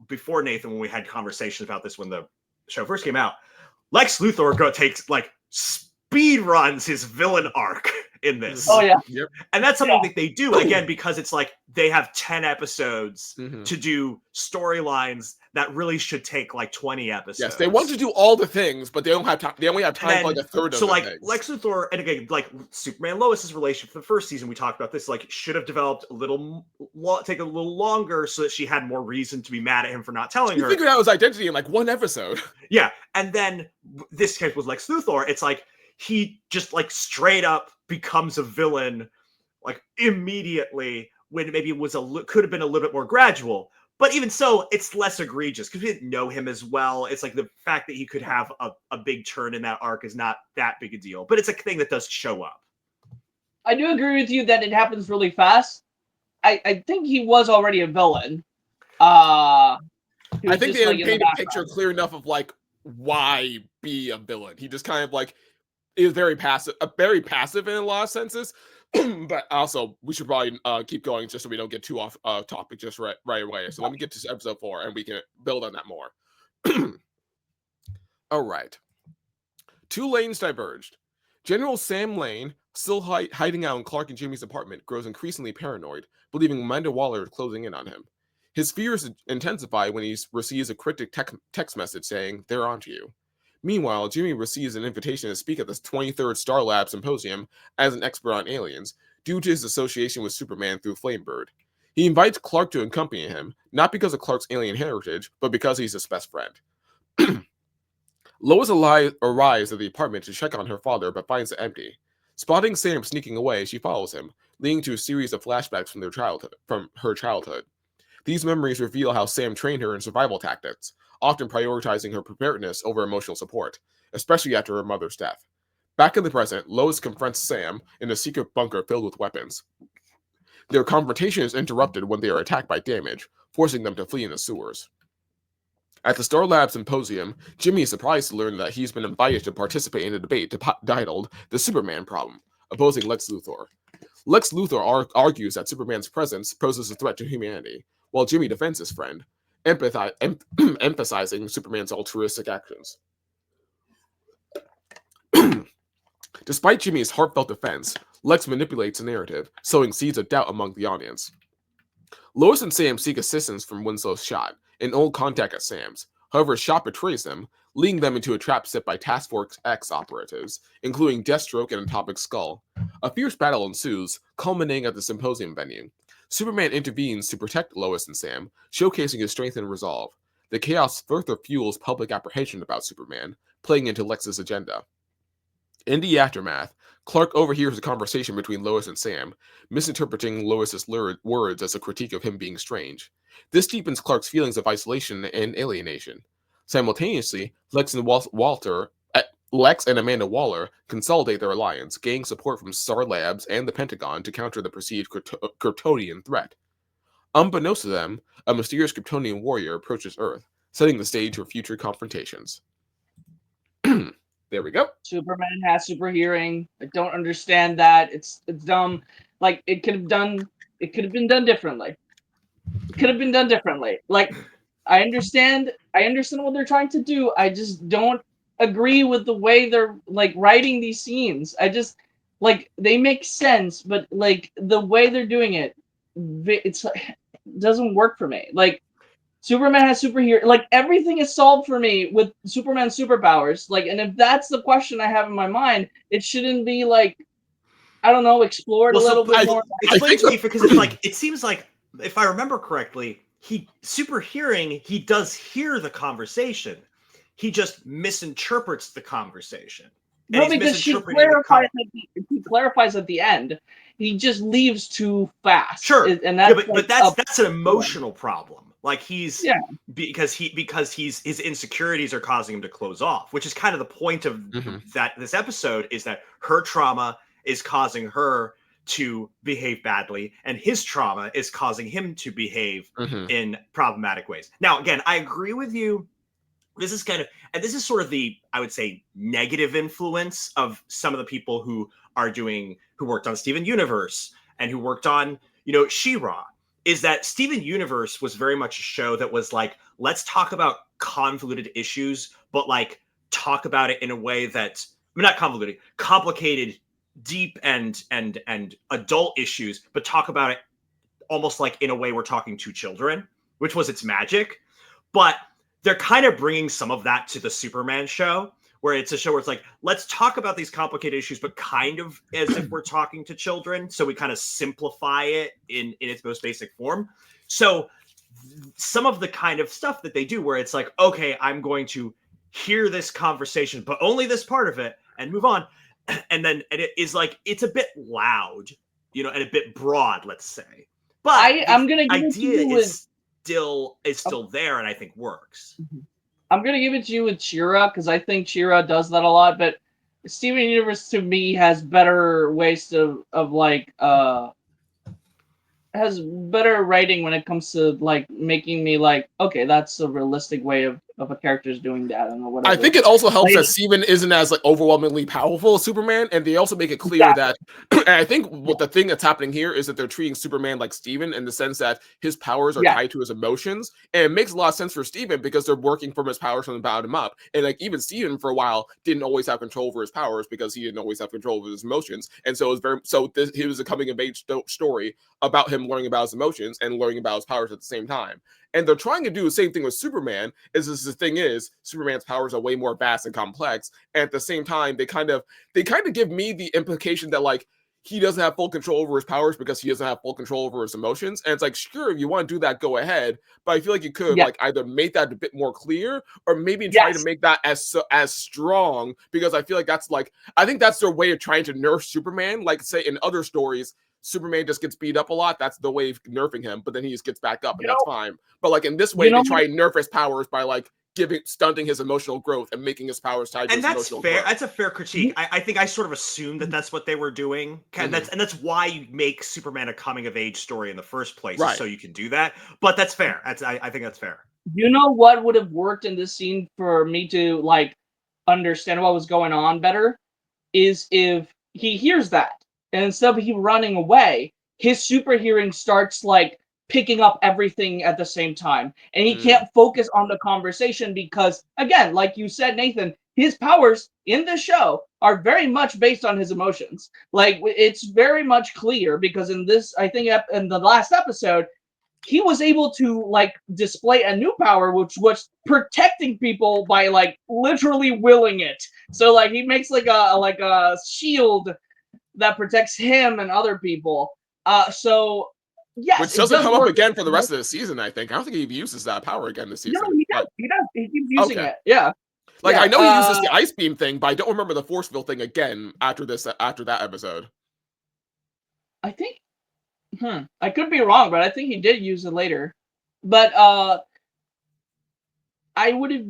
before, Nathan, when we had conversations about this when the show first came out. Lex Luthor takes like speed runs his villain arc in this. Oh yeah. Yep. And that's something that they do, again, because it's like they have 10 episodes Mhm. to do storylines that really should take like 20 episodes. Yes, they want to do all the things, but they don't have time. They only have time And for like a third of so the like things. Lex Luthor, and again, like Superman Lois's relationship for the first season, we talked about this, like should have developed a little take a little longer so that she had more reason to be mad at him for not telling He her. figured out his identity in like one episode. Yeah, and then this case with Lex Luthor, it's like he just like straight up becomes a villain like immediately, when maybe it was could have been a little bit more gradual. But even so, it's less egregious because we didn't know him as well. It's like the fact that he could have a big turn in that arc is not that big a deal. But it's a thing that does show up. I do agree with you that it happens really fast. I think he was already a villain. I think they just, didn't in paint the a picture clear enough of like why be a villain. He just kind of like is very passive in a lot of senses. But also, we should probably keep going just so we don't get too off topic just right away. So let me get to episode 4 and we can build on that more. All right. Two lanes diverged. General Sam Lane, still hiding out in Clark and Jimmy's apartment, grows increasingly paranoid, believing Amanda Waller is closing in on him. His fears intensify when he receives a cryptic text message saying, "They're onto you." Meanwhile, Jimmy receives an invitation to speak at the 23rd Star Lab Symposium as an expert on aliens, due to his association with Superman through Flamebird. He invites Clark to accompany him, not because of Clark's alien heritage, but because he's his best friend. Lois arrives at the apartment to check on her father, but finds it empty. Spotting Sam sneaking away, she follows him, leading to a series of flashbacks from her childhood. These memories reveal how Sam trained her in survival tactics, often prioritizing her preparedness over emotional support, especially after her mother's death. Back in the present, Lois confronts Sam in a secret bunker filled with weapons. Their confrontation is interrupted when they are attacked by Damage, forcing them to flee in the sewers. At the Star Lab Symposium, Jimmy is surprised to learn that he's been invited to participate in a debate titled The Superman Problem, opposing Lex Luthor. Lex Luthor argues that Superman's presence poses a threat to humanity, while Jimmy defends his friend, emphasizing Superman's altruistic actions. Despite Jimmy's heartfelt defense, Lex manipulates the narrative, sowing seeds of doubt among the audience. Lois and Sam seek assistance from Winslow's Shot, an old contact at Sam's. However, Shot betrays them, leading them into a trap set by Task Force X operatives, including Deathstroke and Atomic Skull. A fierce battle ensues, culminating at the symposium venue. Superman intervenes to protect Lois and Sam, showcasing his strength and resolve. The chaos further fuels public apprehension about Superman, playing into Lex's agenda. In the aftermath, Clark overhears a conversation between Lois and Sam, misinterpreting Lois's words as a critique of him being strange. This deepens Clark's feelings of isolation and alienation. Simultaneously, Lex and Amanda Waller consolidate their alliance, gaining support from Star Labs and the Pentagon to counter the perceived Kryptonian threat. Unbeknownst to them, a mysterious Kryptonian warrior approaches Earth, setting the stage for future confrontations. There we go. Superman has super hearing. I don't understand that. It's dumb. Like it could have been done differently. It could have been done differently. Like I understand what they're trying to do. I just don't agree with the way they're like writing these scenes. I just like they make sense, but like the way they're doing it, it doesn't work for me. Like Superman has superhero, like everything is solved for me with Superman's superpowers. Like, and if that's the question I have in my mind, it shouldn't be like, I don't know, explored a little bit more. Explain to me, because it's like it seems like, if I remember correctly, he does hear the conversation. He just misinterprets the conversation. No, because she clarifies at the end. He just leaves too fast. Sure, and that's but that's an emotional problem. Like because his insecurities are causing him to close off, which is kind of the point of that this episode is that her trauma is causing her to behave badly, and his trauma is causing him to behave in problematic ways. Now, again, I agree with you. This is sort of the, I would say, negative influence of some of the people who worked on Steven Universe and who worked on, She-Ra. is that Steven Universe was very much a show that was like, let's talk about convoluted issues, but like talk about it in a way that, I mean, not convoluted, complicated, deep and adult issues, but talk about it almost like in a way we're talking to children, which was its magic. But they're kind of bringing some of that to the Superman show, where it's a show where it's like, let's talk about these complicated issues, but kind of as if we're talking to children. So we kind of simplify it in its most basic form. So some of the kind of stuff that they do where it's like, okay, I'm going to hear this conversation, but only this part of it and move on. And it is like, it's a bit loud, and a bit broad, let's say. But I'm going to give idea it to you is still there and I think works. I'm going to give it to you with She-Ra because I think She-Ra does that a lot, but Steven Universe to me has better ways has better writing when it comes to like making me like, okay, that's a realistic way of a character's doing that and whatever. I think it also helps that Steven isn't as like overwhelmingly powerful as Superman, and they also make it clear that. And I think what the thing that's happening here is that they're treating Superman like Steven in the sense that his powers are tied to his emotions, and it makes a lot of sense for Steven because they're working from his powers from the bottom up. And like even Steven for a while didn't always have control over his powers because he didn't always have control over his emotions, and so it was he was a coming of age story about him learning about his emotions and learning about his powers at the same time. And they're trying to do the same thing with Superman. The thing is, Superman's powers are way more vast and complex. And at the same time, they kind of give me the implication that like he doesn't have full control over his powers because he doesn't have full control over his emotions. And it's like, sure, if you want to do that, go ahead. But I feel like you could like either make that a bit more clear or maybe try to make that as strong, because I feel like I think that's their way of trying to nerf Superman. Like say in other stories, Superman just gets beat up a lot. That's the way of nerfing him, but then he just gets back up, and that's fine. But like in this way, they try and nerf his powers by like stunting his emotional growth and making his powers tied to his emotional growth. And that's fair. That's a fair critique. I think I sort of assumed that that's what they were doing, and that's why you make Superman a coming of age story in the first place, so you can do that. But that's fair. I think that's fair. You know what would have worked in this scene for me to like understand what was going on better is if he hears that. And instead of him running away, his super hearing starts like picking up everything at the same time. And he can't focus on the conversation because, again, like you said, Nathan, his powers in this show are very much based on his emotions. Like, it's very much clear because in this, I think in the last episode, he was able to like display a new power, which was protecting people by like literally willing it. So like he makes like a shield that protects him and other people. So yes, which doesn't come up again for the rest of the season. I think I don't think he uses that power again this season. No, he does. He does. He keeps using it. Yeah. Like I know he uses the ice beam thing, but I don't remember the forceful thing again after that episode. I think. I could be wrong, but I think he did use it later. But I would have.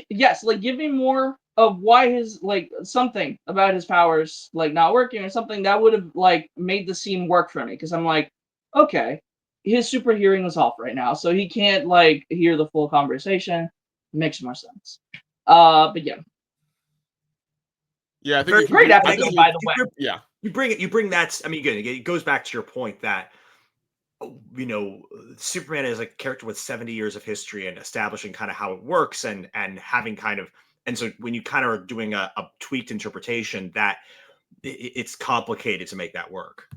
Yes, like give me more of why his like something about his powers like not working or something that would have like made the scene work for me, because I'm like, okay, his super hearing is off right now, so he can't like hear the full conversation. Makes more sense. But yeah, I think great episode by the way. Yeah, you bring that. I mean, again, it goes back to your point that Superman is a character with 70 years of history and establishing kind of how it works and having kind of. And so when you kind of are doing a tweaked interpretation, that it's complicated to make that work.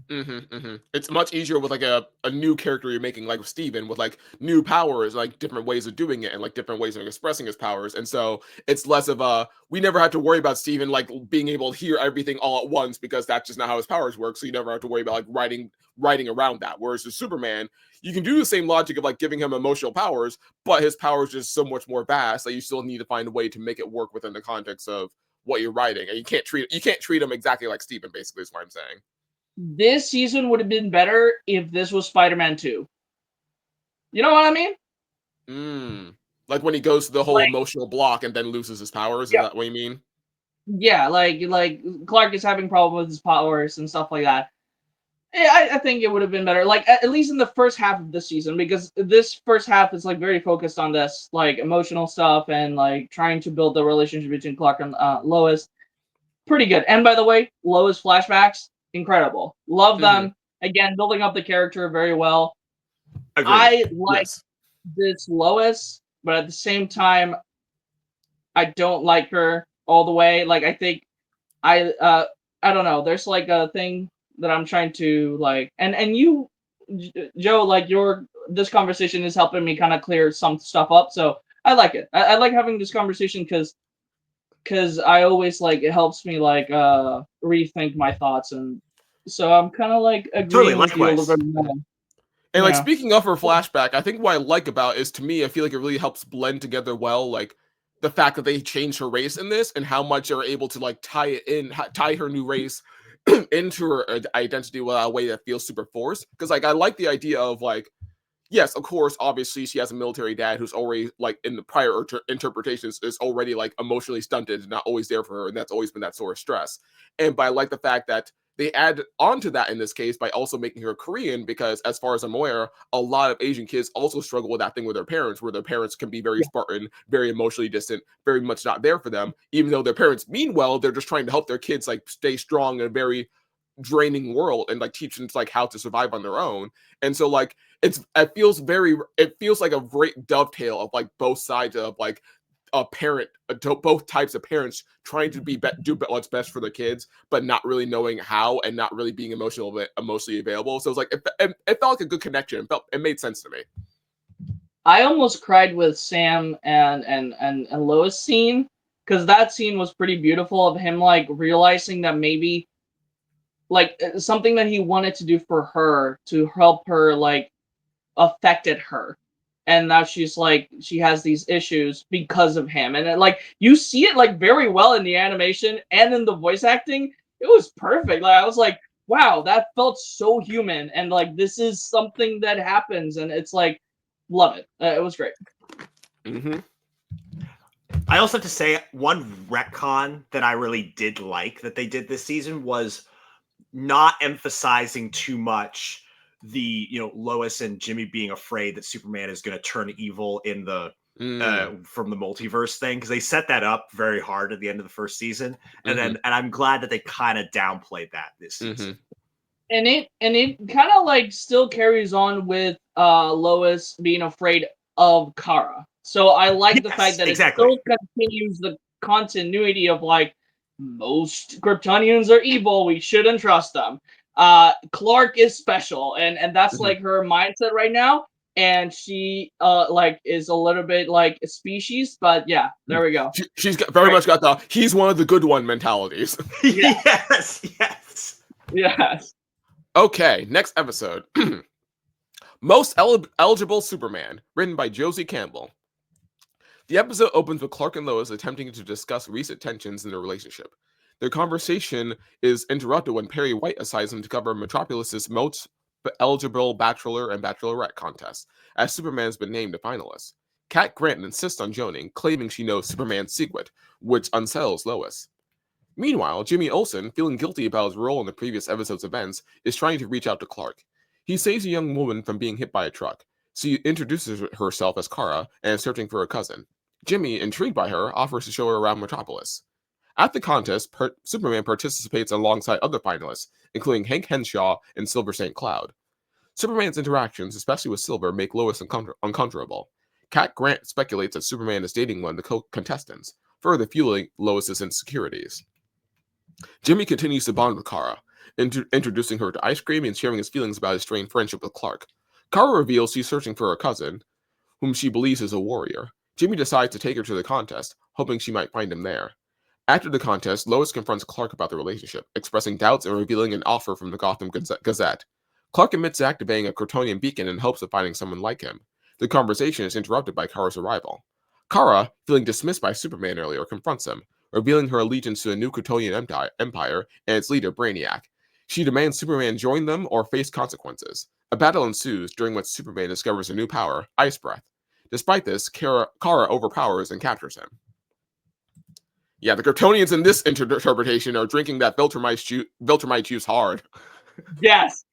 It's much easier with like a new character you're making, like with Steven, with like new powers, like different ways of doing it and like different ways of expressing his powers. And so it's less of we never had to worry about Steven like being able to hear everything all at once, because that's just not how his powers work. So you never have to worry about like writing around that. Whereas with Superman, you can do the same logic of like giving him emotional powers, but his powers just so much more vast that you still need to find a way to make it work within the context of what you're writing, and you can't treat him exactly like Steven, basically, is what I'm saying. This season would have been better if this was Spider-Man 2. You know what I mean? Like when he goes to the whole emotional block and then loses his powers. Is that what you mean? Yeah, like Clark is having problems with his powers and stuff like that. Yeah, I think it would have been better, like at least in the first half of the season, because this first half is like very focused on this like emotional stuff and like trying to build the relationship between Clark and Lois. Pretty good. And by the way, Lois flashbacks, incredible. Love them. Again, building up the character very well. Agreed. I like Yes. this Lois, but at the same time, I don't like her all the way. Like I think I don't know. There's like a thing that I'm trying to like, and you, Joe, like this conversation is helping me kind of clear some stuff up. So I like it. I like having this conversation because I always like it helps me like rethink my thoughts, and so I'm kind of like Totally, agreeing with you a little likewise. bit more. And like Yeah. speaking of her flashback, I think what I like about is, to me, I feel like it really helps blend together well, like the fact that they changed her race in this and how much they're able to like tie her new race into her identity without a way that feels super forced. Because like I like the idea of like, yes, of course, obviously she has a military dad who's already like in the prior interpretations is already like emotionally stunted and not always there for her, and that's always been that sort of stress. But I like the fact that they add on to that in this case by also making her Korean, because as far as I'm aware, a lot of Asian kids also struggle with that thing with their parents, where their parents can be very Spartan, very emotionally distant, very much not there for them, even though their parents mean well. They're just trying to help their kids like stay strong in a very draining world and like teach them like how to survive on their own. And so like it feels like a great dovetail of like both sides of like a parent, both types of parents trying to do what's best for their kids, but not really knowing how and not really being emotionally available. So it's like it felt like a good connection. It made sense to me. I almost cried with Sam and Lois scene, because that scene was pretty beautiful of him like realizing that maybe like something that he wanted to do for her to help her like affected her, and now she's like she has these issues because of him, and like you see it like very well in the animation and in the voice acting. It was perfect. Like I was like, wow, that felt so human, and like this is something that happens, and it's like love it. It was great. Mm-hmm. I also have to say, one retcon that I really did like that they did this season was not emphasizing too much the Lois and Jimmy being afraid that Superman is going to turn evil in the from the multiverse thing, because they set that up very hard at the end of the first season, and then I'm glad that they kind of downplayed that this season. And it kind of like still carries on with Lois being afraid of Kara. So I like the fact that it still continues the continuity of like most Kryptonians are evil, we shouldn't trust them. Clark is special, and that's like her mindset right now. And she like is a little bit like a species, but yeah, there we go. She's very much got the he's one of the good one mentalities. Yes. Yes. Okay, next episode. Most Eligible Superman, written by Josie Campbell. The episode opens with Clark and Lois attempting to discuss recent tensions in their relationship. Their conversation is interrupted when Perry White assigns them to cover Metropolis's most eligible bachelor and bachelorette contest, as Superman has been named a finalist. Cat Grant insists on joining, claiming she knows Superman's secret, which unsettles Lois. Meanwhile, Jimmy Olsen, feeling guilty about his role in the previous episode's events, is trying to reach out to Clark. He saves a young woman from being hit by a truck. She introduces herself as Kara and is searching for her cousin. Jimmy, intrigued by her, offers to show her around Metropolis. At the contest, Superman participates alongside other finalists, including Hank Henshaw and Silver St. Cloud. Superman's interactions, especially with Silver, make Lois uncomfortable. Cat Grant speculates that Superman is dating one of the contestants, further fueling Lois's insecurities. Jimmy continues to bond with Kara, introducing her to ice cream and sharing his feelings about his strained friendship with Clark. Kara reveals she's searching for her cousin, whom she believes is a warrior. Jimmy decides to take her to the contest, hoping she might find him there. After the contest, Lois confronts Clark about the relationship, expressing doubts and revealing an offer from the Gotham Gazette. Clark admits to activating a Kryptonian beacon in hopes of finding someone like him. The conversation is interrupted by Kara's arrival. Kara, feeling dismissed by Superman earlier, confronts him, revealing her allegiance to a new Kryptonian empire and its leader, Brainiac. She demands Superman join them or face consequences. A battle ensues, during which Superman discovers a new power, Ice Breath. Despite this, Kara overpowers and captures him. Yeah, the Kryptonians in this interpretation are drinking that Viltrumite juice hard. Yes.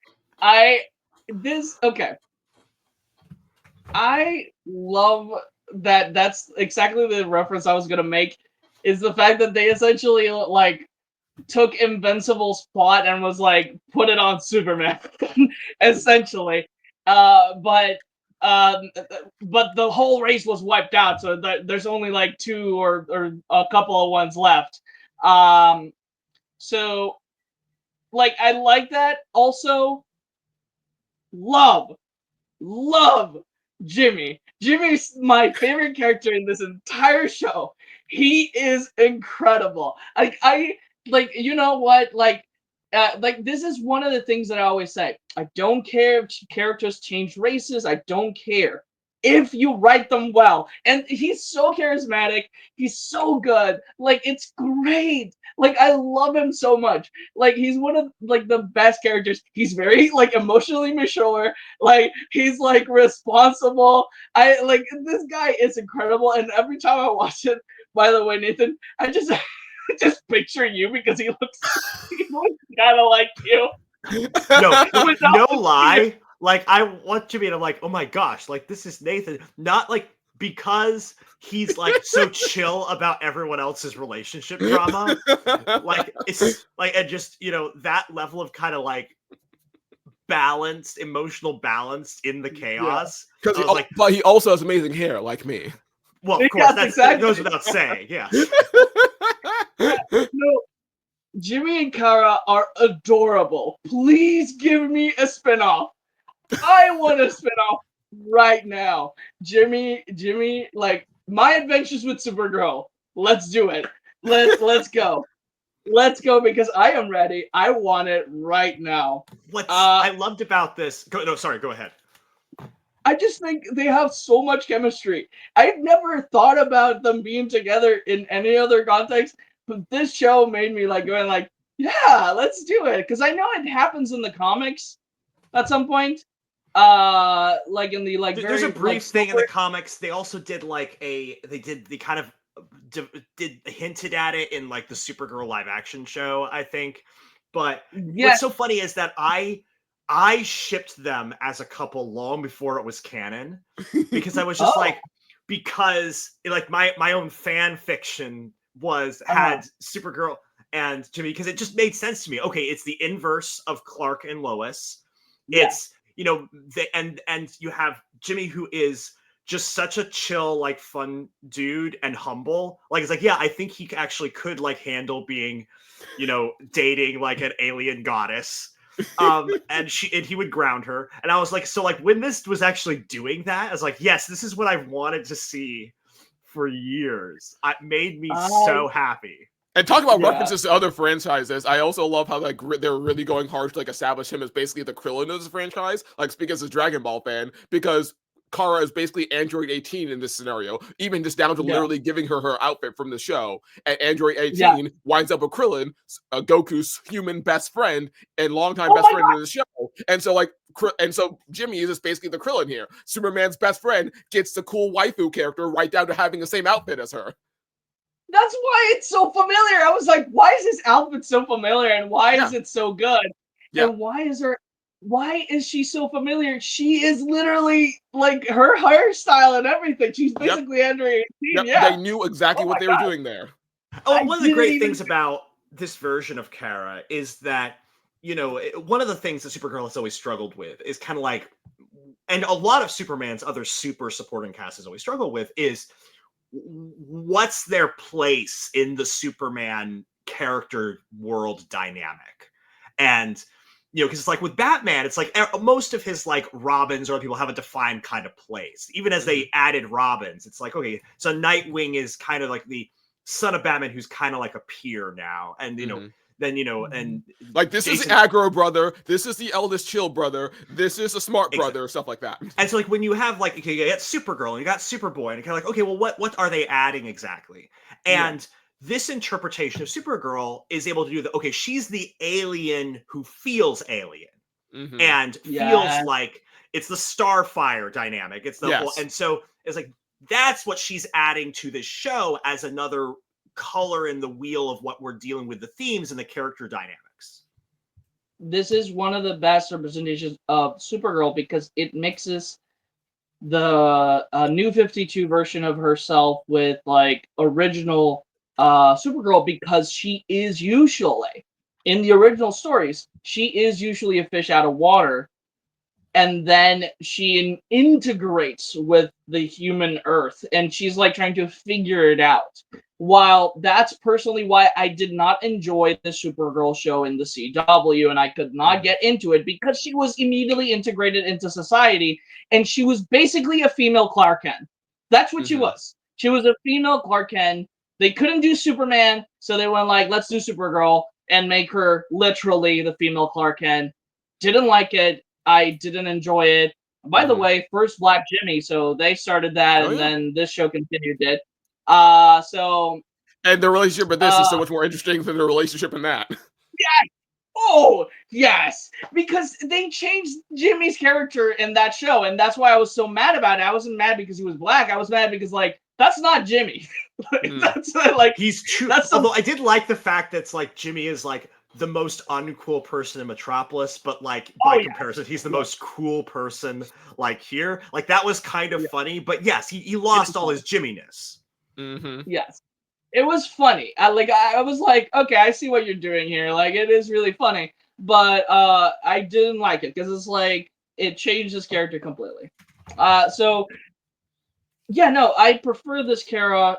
Okay. I love that. That's exactly the reference I was gonna make. Is the fact that they essentially like took Invincible's plot and was like put it on Superman, essentially. but the whole race was wiped out, so there's only like 2 or a couple of ones left. So like I like that. Also, love Jimmy. Jimmy's my favorite character in this entire show. He is incredible. I like, you know what, like this is one of the things that I always say. I don't care if characters change races. I don't care if you write them well. And he's so charismatic. He's so good. Like, it's great. Like, I love him so much. Like, he's one of like the best characters. He's very like emotionally mature. Like, he's like responsible. I like, this guy is incredible. And every time I watch it, by the way, Nathan, I just just picture you because he looks kind of like you. No lie. Like, I want to be, and I'm like, oh my gosh, like, this is Nathan. Not like because he's like so chill about everyone else's relationship drama. Like, it's like, and just, you know, that level of kind of like balanced, emotional balance in the chaos. Because but he also has amazing hair, like me. Well, of course, that goes without saying. Yeah. No, Jimmy and Kara are adorable. Please give me a spinoff. I want a spinoff right now. Jimmy, like, My Adventures with Supergirl. Let's do it. Let's go. Let's go, because I am ready. I want it right now. What I loved about this. Go ahead. I just think they have so much chemistry. I've never thought about them being together in any other context, but this show made me like going like, yeah, let's do it. Because I know it happens in the comics at some point. Like in the like there's very, a brief like, thing in the comics. They also did like they kind of did hinted at it in like the Supergirl live action show, I think. But what's so funny is that I shipped them as a couple long before it was canon, because I was just like, because like my own fan fiction had Supergirl and Jimmy, because it just made sense to me. Okay, it's the inverse of Clark and Lois. It's, you know, and you have Jimmy, who is just such a chill, like, fun dude and humble. Like, it's like, yeah, I think he actually could like handle being, you know, dating like an alien goddess. And he would ground her. And I was like, so like when this was actually doing that, I was like, yes, this is what I've wanted to see for years. It made me so happy. And talk about references to other franchises. I also love how like they're really going hard to like establish him as basically the Krillin of this franchise. Like, speaking as a Dragon Ball fan, because Kara is basically Android 18 in this scenario, even just down to literally giving her outfit from the show. And Android 18 winds up with Krillin, Goku's human best friend and longtime best friend in the show. And so like, so Jimmy is just basically the Krillin here. Superman's best friend gets the cool waifu character right down to having the same outfit as her. That's why it's so familiar. I was like, why is this outfit so familiar, and why is it so good? And why is she so familiar? She is literally like her hairstyle and everything. She's basically Android 18. They knew exactly what they were doing there. One of the great things about this version of Kara is that, you know, one of the things that Supergirl has always struggled with is kind of like, and a lot of Superman's other super supporting cast has always struggled with, is what's their place in the Superman character world dynamic. And, you know, because it's like with Batman, it's like most of his like Robins or people have a defined kind of place. Even as they added Robins, it's like, okay, so Nightwing is kind of like the son of Batman who's kind of like a peer now. And, you know, then, you know, and like this is the aggro brother, this is the eldest chill brother, this is a smart brother, stuff like that. And so like when you have like, okay, you got Supergirl and you got Superboy, and you're kind of like, okay, well, what are they adding exactly? And this interpretation of Supergirl is able to do that. Okay, she's the alien who feels alien and feels like it's the Starfire dynamic. It's the whole, and so it's like that's what she's adding to this show as another color in the wheel of what we're dealing with, the themes and the character dynamics. This is one of the best representations of Supergirl because it mixes the new 52 version of herself with like original Supergirl, because she is usually in the original stories, she is usually a fish out of water, and then she integrates with the human Earth, and she's like trying to figure it out. While that's personally why I did not enjoy the Supergirl show in the CW, and I could not get into it because she was immediately integrated into society, and she was basically a female Clark Kent. That's what she was. She was a female Clark Kent. They couldn't do Superman, so they went like, let's do Supergirl and make her literally the female Clark Kent. Didn't like it. I didn't enjoy it. By the way, first Black Jimmy, so they started that, and then this show continued it. So and the relationship with this is so much more interesting than the relationship in that. Yeah. Oh, yes, because they changed Jimmy's character in that show, and that's why I was so mad about it. I wasn't mad because he was black. I was mad because like that's not Jimmy. That's like he's true. Although I did like the fact that's like Jimmy is like the most uncool person in Metropolis, but like by comparison, he's the most cool person like here. Like that was kind of funny, but yes, he lost all his Jimmy-ness. Yes. It was funny. I was like, okay, I see what you're doing here. Like, it is really funny, but I didn't like it because it's like it changed his character completely. So yeah, no, I prefer this Kara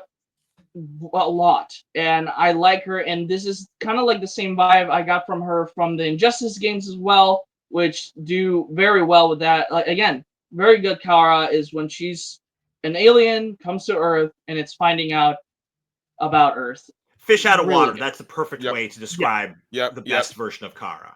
a lot, and I like her. And this is kind of like the same vibe I got from her from the Injustice games as well, which do very well with that. Like again, very good Kara is when she's an alien comes to Earth and it's finding out about Earth. Fish out of Really water. good. That's the perfect way to describe the best version of Kara.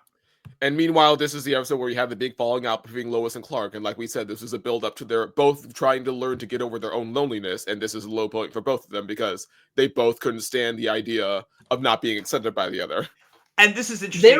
And meanwhile, this is the episode where you have the big falling out between Lois and Clark. And like we said, this is a build up to their both trying to learn to get over their own loneliness. And this is a low point for both of them because they both couldn't stand the idea of not being accepted by the other. And this is interesting.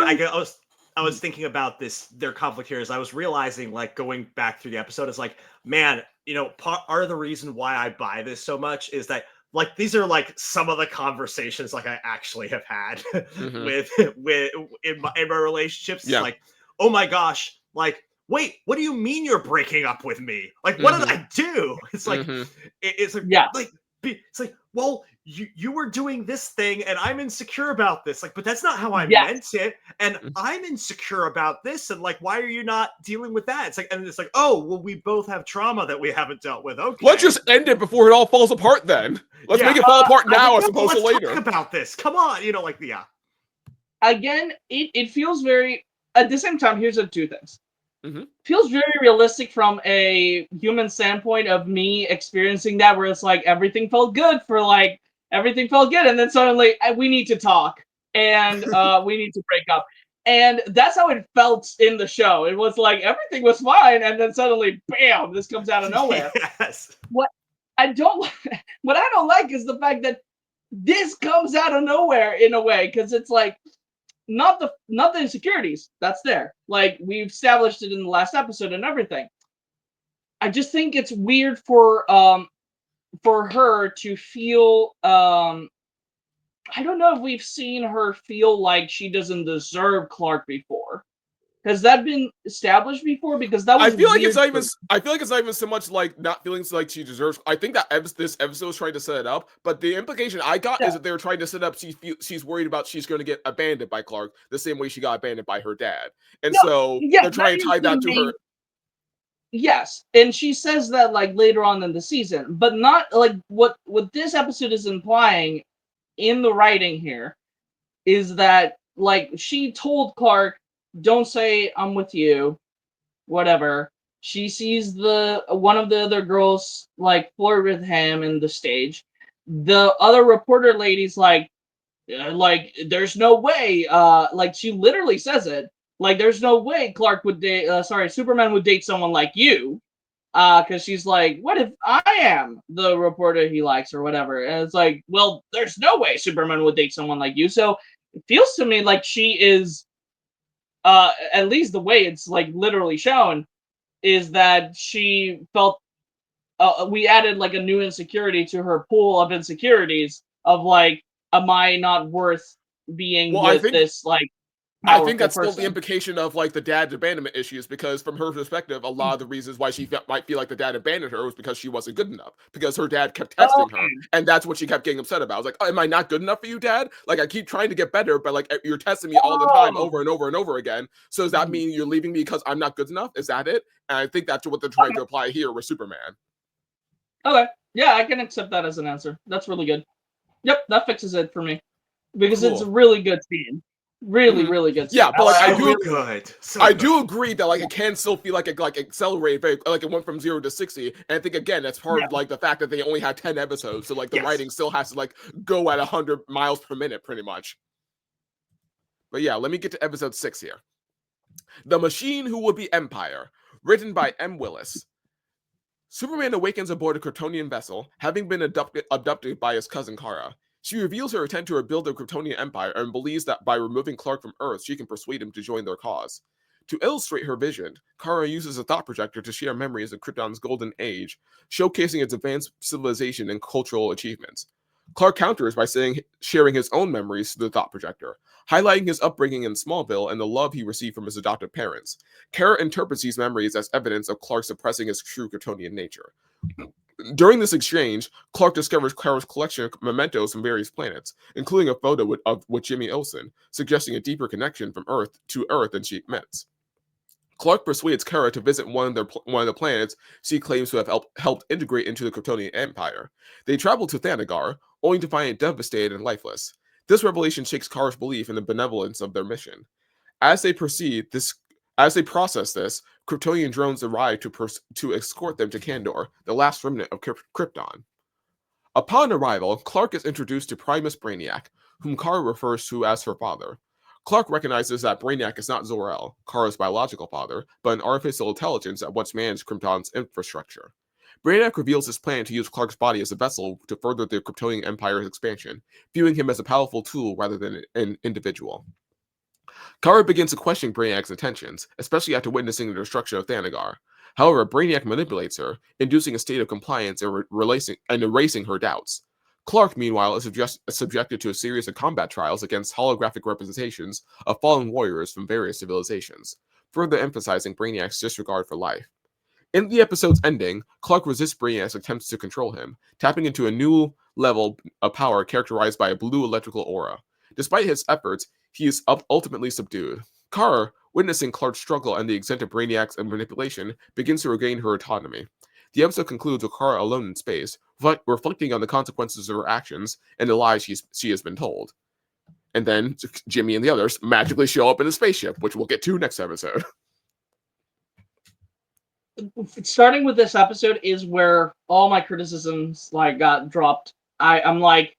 I was thinking about their conflict here as I was realizing, like, going back through the episode, it's like, man, you know, part of the reason why I buy this so much is that, like, these are like some of the conversations like I actually have had with in my relationships. Yeah. Like, oh my gosh, like, wait, what do you mean you're breaking up with me? Like, what did I do? It's like it's like, well, you were doing this thing and I'm insecure about this. Like, but that's not how I meant it. And I'm insecure about this. And like, why are you not dealing with that? It's like, and it's like, oh, well, we both have trauma that we haven't dealt with. Okay. Let's just end it before it all falls apart then. Let's make it fall apart now as opposed to later. Let's talk about this. Come on. You know, like, Again, it feels very, at the same time, here's the two things. Feels very realistic from a human standpoint of me experiencing that, where it's like everything felt good and then suddenly we need to talk and we need to break up, and that's how it felt in the show. It was like everything was fine and then suddenly bam, this comes out of nowhere. Yes. What I don't like is the fact that this comes out of nowhere in a way, because it's like not the insecurities that's there. Like we've established it in the last episode and everything. I just think it's weird for her to feel I don't know if we've seen her feel like she doesn't deserve Clark before. Has that been established before? Because that was I feel like it's not even so much like not feeling like she deserves. I think that this episode is trying to set it up, but the implication I got is that they were trying to set up she's worried about she's going to get abandoned by Clark the same way she got abandoned by her dad, and they're trying to tie that to her. Yes, and she says that like later on in the season, but not like what this episode is implying in the writing here is that like she told Clark, don't say I'm with you, whatever. She sees one of the other girls like flirt with him in the stage. The other reporter lady's like there's no way. Like she literally says it. Like there's no way Clark would date. Superman would date someone like you. Because she's like, what if I am the reporter he likes or whatever? And it's like, well, there's no way Superman would date someone like you. So it feels to me like she is. At least the way it's like literally shown is that she felt we added like a new insecurity to her pool of insecurities of like, am I not worth being with this like I think that's person. still the implication of like the dad's abandonment issues, because from her perspective, a lot of the reasons why she might feel like the dad abandoned her was because she wasn't good enough, because her dad kept testing her, and that's what she kept getting upset about. I was like, oh, am I not good enough for you, Dad? Like, I keep trying to get better, but like you're testing me all the time, over and over and over again. So does that mean you're leaving me because I'm not good enough? Is that it? And I think that's what they're trying to apply here with Superman. Okay, yeah, I can accept that as an answer. That's really good. Yep, that fixes it for me, because it's a really good scene. Really good scene. Yeah, but like I do, I do agree that like it can still feel like it like accelerated very, like it went from 0 to 60, and I think again that's part of like the fact that they only had 10 episodes, so like the writing still has to like go at 100 miles per minute pretty much. But yeah, let me get to episode 6 here. The Machine Who Would Be Empire, written by M. Willis. Superman awakens aboard a Kryptonian vessel, having been abducted by his cousin Kara. She reveals her intent to rebuild the Kryptonian Empire and believes that by removing Clark from Earth, she can persuade him to join their cause. To illustrate her vision, Kara uses a thought projector to share memories of Krypton's golden age, showcasing its advanced civilization and cultural achievements. Clark counters by sharing his own memories through the thought projector, highlighting his upbringing in Smallville and the love he received from his adoptive parents. Kara interprets these memories as evidence of Clark suppressing his true Kryptonian nature. During this exchange, Clark discovers Kara's collection of mementos from various planets, including a photo with Jimmy Olsen, suggesting a deeper connection from Earth than she admits. Clark persuades Kara to visit one of the planets she claims to have helped integrate into the Kryptonian Empire. They travel to Thanagar, only to find it devastated and lifeless. This revelation shakes Kara's belief in the benevolence of their mission. As they process this, Kryptonian drones arrive to escort them to Kandor, the last remnant of Krypton. Upon arrival, Clark is introduced to Primus Brainiac, whom Kara refers to as her father. Clark recognizes that Brainiac is not Zor-El, Kara's biological father, but an artificial intelligence that once managed Krypton's infrastructure. Brainiac reveals his plan to use Clark's body as a vessel to further the Kryptonian Empire's expansion, viewing him as a powerful tool rather than an individual. Kara begins to question Brainiac's intentions, especially after witnessing the destruction of Thanagar. However, Brainiac manipulates her, inducing a state of compliance and erasing her doubts. Clark, meanwhile, is subjected to a series of combat trials against holographic representations of fallen warriors from various civilizations, further emphasizing Brainiac's disregard for life. In the episode's ending, Clark resists Brainiac's attempts to control him, tapping into a new level of power characterized by a blue electrical aura. Despite his efforts, he is ultimately subdued. Kara, witnessing Clark's struggle and the extent of Brainiac's manipulation, begins to regain her autonomy. The episode concludes with Kara alone in space, reflecting on the consequences of her actions and the lies she has been told. And then Jimmy and the others magically show up in a spaceship, which we'll get to next episode. Starting with this episode is where all my criticisms like got dropped. I'm like,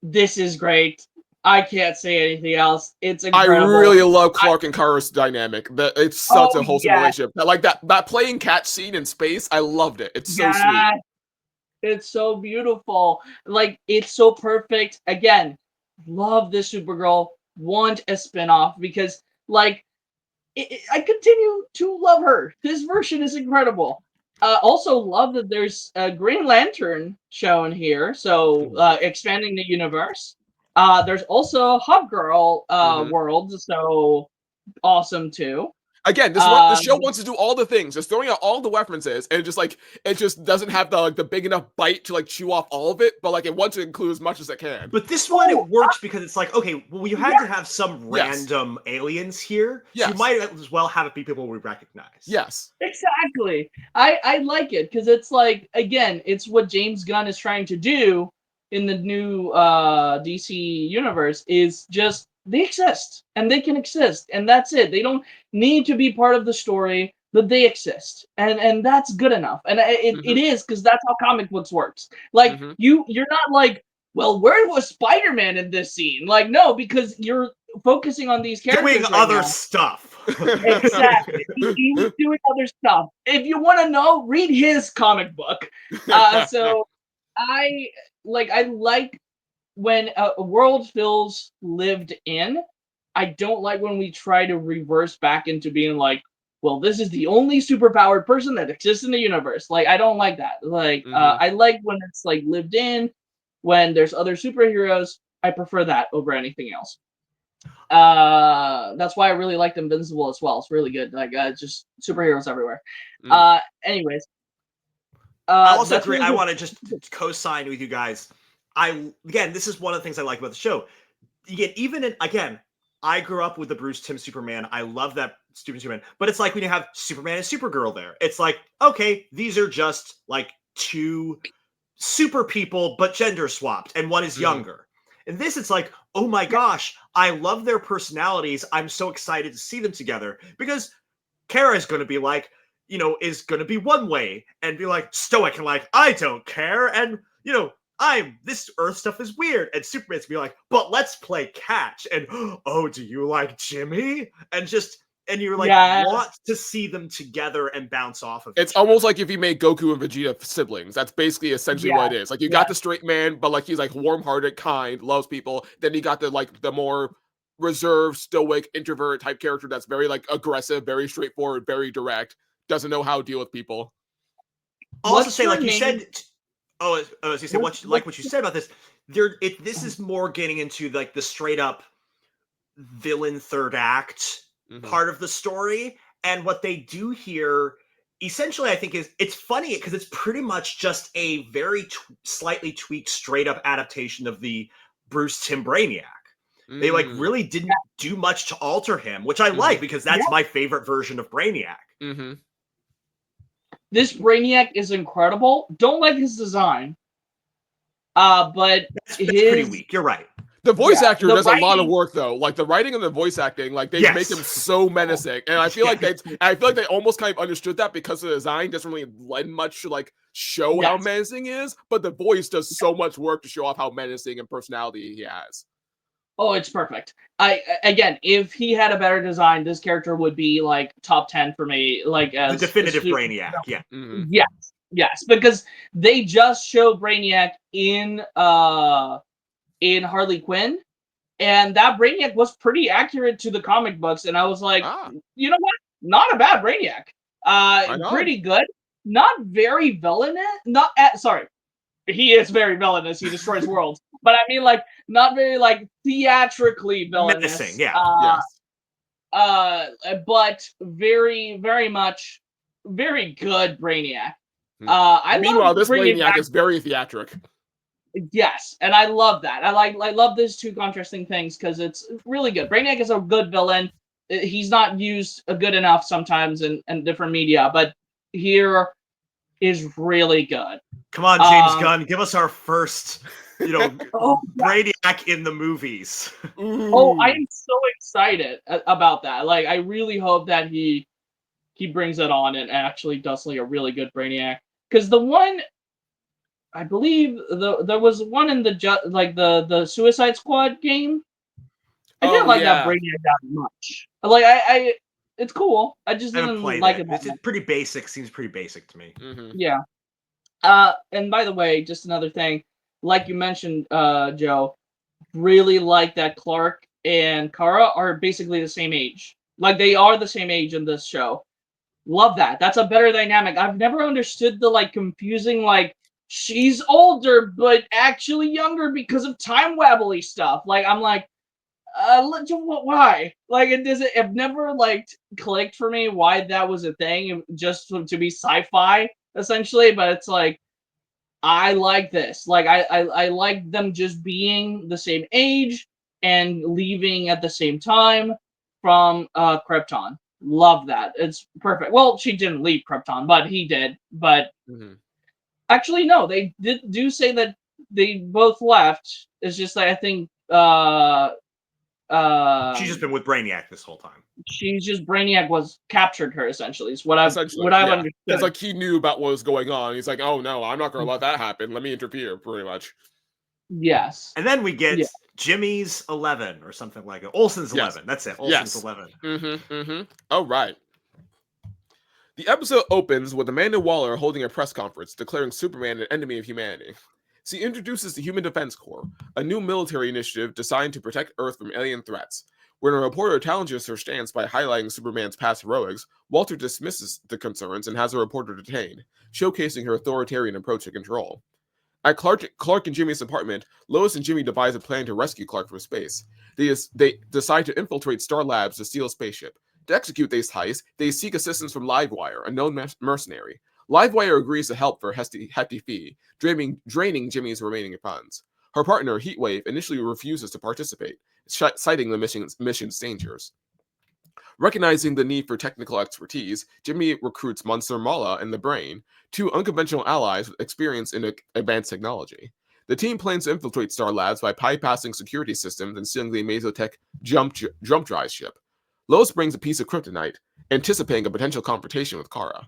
this is great. I can't say anything else. It's incredible. I really love Clark and Kara's dynamic. It's such a wholesome relationship. Like that playing catch scene in space, I loved it. It's so sweet. It's so beautiful. Like, it's so perfect. Again, love this Supergirl. Want a spinoff because, like, I continue to love her. This version is incredible. Also love that there's a Green Lantern shown here, so expanding the universe. There's also Hawkgirl world, so awesome too. Again, the show wants to do all the things, just throwing out all the references, and it just doesn't have the big enough bite to like chew off all of it, but like it wants to include as much as it can. But this one it works because it's like, okay, well, you had to have some random aliens here, so you might as well have it be people we recognize. Yes, exactly. I like it because it's like, again, it's what James Gunn is trying to do in the new DC universe, is just they exist and they can exist and that's it. They don't need to be part of the story, but they exist and that's good enough. And it is, because that's how comic books works. Like you're not like, well, where was Spider-Man in this scene? Like, no, because you're focusing on these characters doing other stuff. Exactly. He's doing other stuff. If you want to know, read his comic book. So I like when a world feels lived in. I don't like when we try to reverse back into being like, well, this is the only superpowered person that exists in the universe. Like, I don't like that. Like, I like when it's like lived in, when there's other superheroes. I prefer that over anything else. That's why I really liked Invincible as well. It's really good. Like just superheroes everywhere. Anyways. I also that's agree. really I good. want to just co-sign with you guys. Again, this is one of the things I like about the show. Again, I grew up with the Bruce Timm Superman. I love that stupid Superman. But it's like when you have Superman and Supergirl there. It's like, okay, these are just like two super people, but gender swapped, and one is younger. And this, it's like, oh my gosh, I love their personalities. I'm so excited to see them together because Kara is going to be like, is going to be one way and be like stoic and like, I don't care. And, this Earth stuff is weird. And Superman's be like, but let's play catch. And, oh, do you like Jimmy? And you're like, want to see them together and bounce off of It's each other. almost like if you made Goku and Vegeta siblings. That's basically essentially what it is. Like you got the straight man, but like he's like warm-hearted, kind, loves people. Then you got the more reserved, stoic, introvert type character that's very like aggressive, very straightforward, very direct, doesn't know how to deal with people. I'll also say, like you said, as you said, what you said about this, this is more getting into like the straight up villain third act part of the story. And what they do here, essentially, I think it's funny because it's pretty much just a very slightly tweaked, straight up adaptation of the Bruce Timm Brainiac. They like really didn't do much to alter him, which I like because that's my favorite version of Brainiac. This Brainiac is incredible. Don't like his design. But that's pretty weak. You're right. The voice actor does a lot of work though. Like the writing and the voice acting, like they make him so menacing. And I feel like they almost kind of understood that because the design doesn't really lend much to like show how menacing he is, but the voice does so much work to show off how menacing and personality he has. Oh, it's perfect. Again, if he had a better design, this character would be like top 10 for me. Like as the definitive Brainiac, Yes, because they just showed Brainiac in Harley Quinn, and that Brainiac was pretty accurate to the comic books, and I was like, you know what? Not a bad Brainiac. Pretty good. Not very villainous. Sorry. He is very villainous. He destroys worlds. But I mean, like, not very, like, theatrically villainous. Menacing, but very, very much, very good Brainiac. Meanwhile, this Brainiac is very theatric. Yes, and I love that. I love those two contrasting things because it's really good. Brainiac is a good villain. He's not used good enough sometimes in different media, but here is really good. Come on, James Gunn, give us our first, Brainiac in the movies. Oh, I am so excited about that. Like, I really hope that he brings it on and actually does like a really good Brainiac. Because the one, I believe there was one in the Suicide Squad game. I didn't like that Brainiac that much. Like I it's cool. I just didn't like it. It's pretty basic. Seems pretty basic to me. Yeah. And by the way, just another thing, like you mentioned, Joe, really like that Clark and Kara are basically the same age. Like they are the same age in this show. Love that. That's a better dynamic. I've never understood the like confusing like she's older but actually younger because of time wabbly stuff. Like I'm like, why? Like it never like clicked for me why that was a thing just to be sci-fi essentially, but it's like I like this. Like I like them just being the same age and leaving at the same time from Krypton. Love that. It's perfect. Well, she didn't leave Krypton, but he did. But actually, no, they do say that they both left. It's just that I think she's just been with Brainiac this whole time. She's just Brainiac was captured her essentially. Is what I've understood. It's like he knew about what was going on. He's like, oh no, I'm not gonna let that happen. Let me interfere, pretty much. Yes. And then we get Jimmy's 11 or something like it. Olsen's 11. That's it. Olsen's 11. Oh, right. The episode opens with Amanda Waller holding a press conference declaring Superman an enemy of humanity. She introduces the Human Defense Corps, a new military initiative designed to protect Earth from alien threats. When a reporter challenges her stance by highlighting Superman's past heroics, Walter dismisses the concerns and has a reporter detained, showcasing her authoritarian approach to control. At Clark and Jimmy's apartment, Lois and Jimmy devise a plan to rescue Clark from space. They decide to infiltrate Star Labs to steal a spaceship. To execute this heist, they seek assistance from Livewire, a known mercenary. Livewire agrees to help for a hefty fee, draining Jimmy's remaining funds. Her partner, Heatwave, initially refuses to participate, citing the mission's dangers. Recognizing the need for technical expertise, Jimmy recruits Monsieur Mala and the Brain, two unconventional allies with experience in advanced technology. The team plans to infiltrate Star Labs by bypassing security systems and stealing the Amazotech jump drive ship. Lois brings a piece of kryptonite, anticipating a potential confrontation with Kara.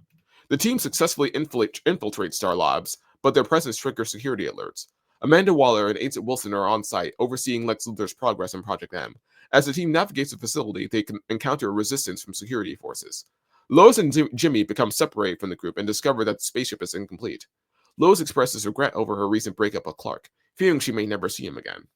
The team successfully infiltrates Star Labs, but their presence triggers security alerts. Amanda Waller and Agent Wilson are on site, overseeing Lex Luthor's progress on Project M. As the team navigates the facility, they can encounter resistance from security forces. Lois and Jimmy become separated from the group and discover that the spaceship is incomplete. Lois expresses regret over her recent breakup with Clark, fearing she may never see him again.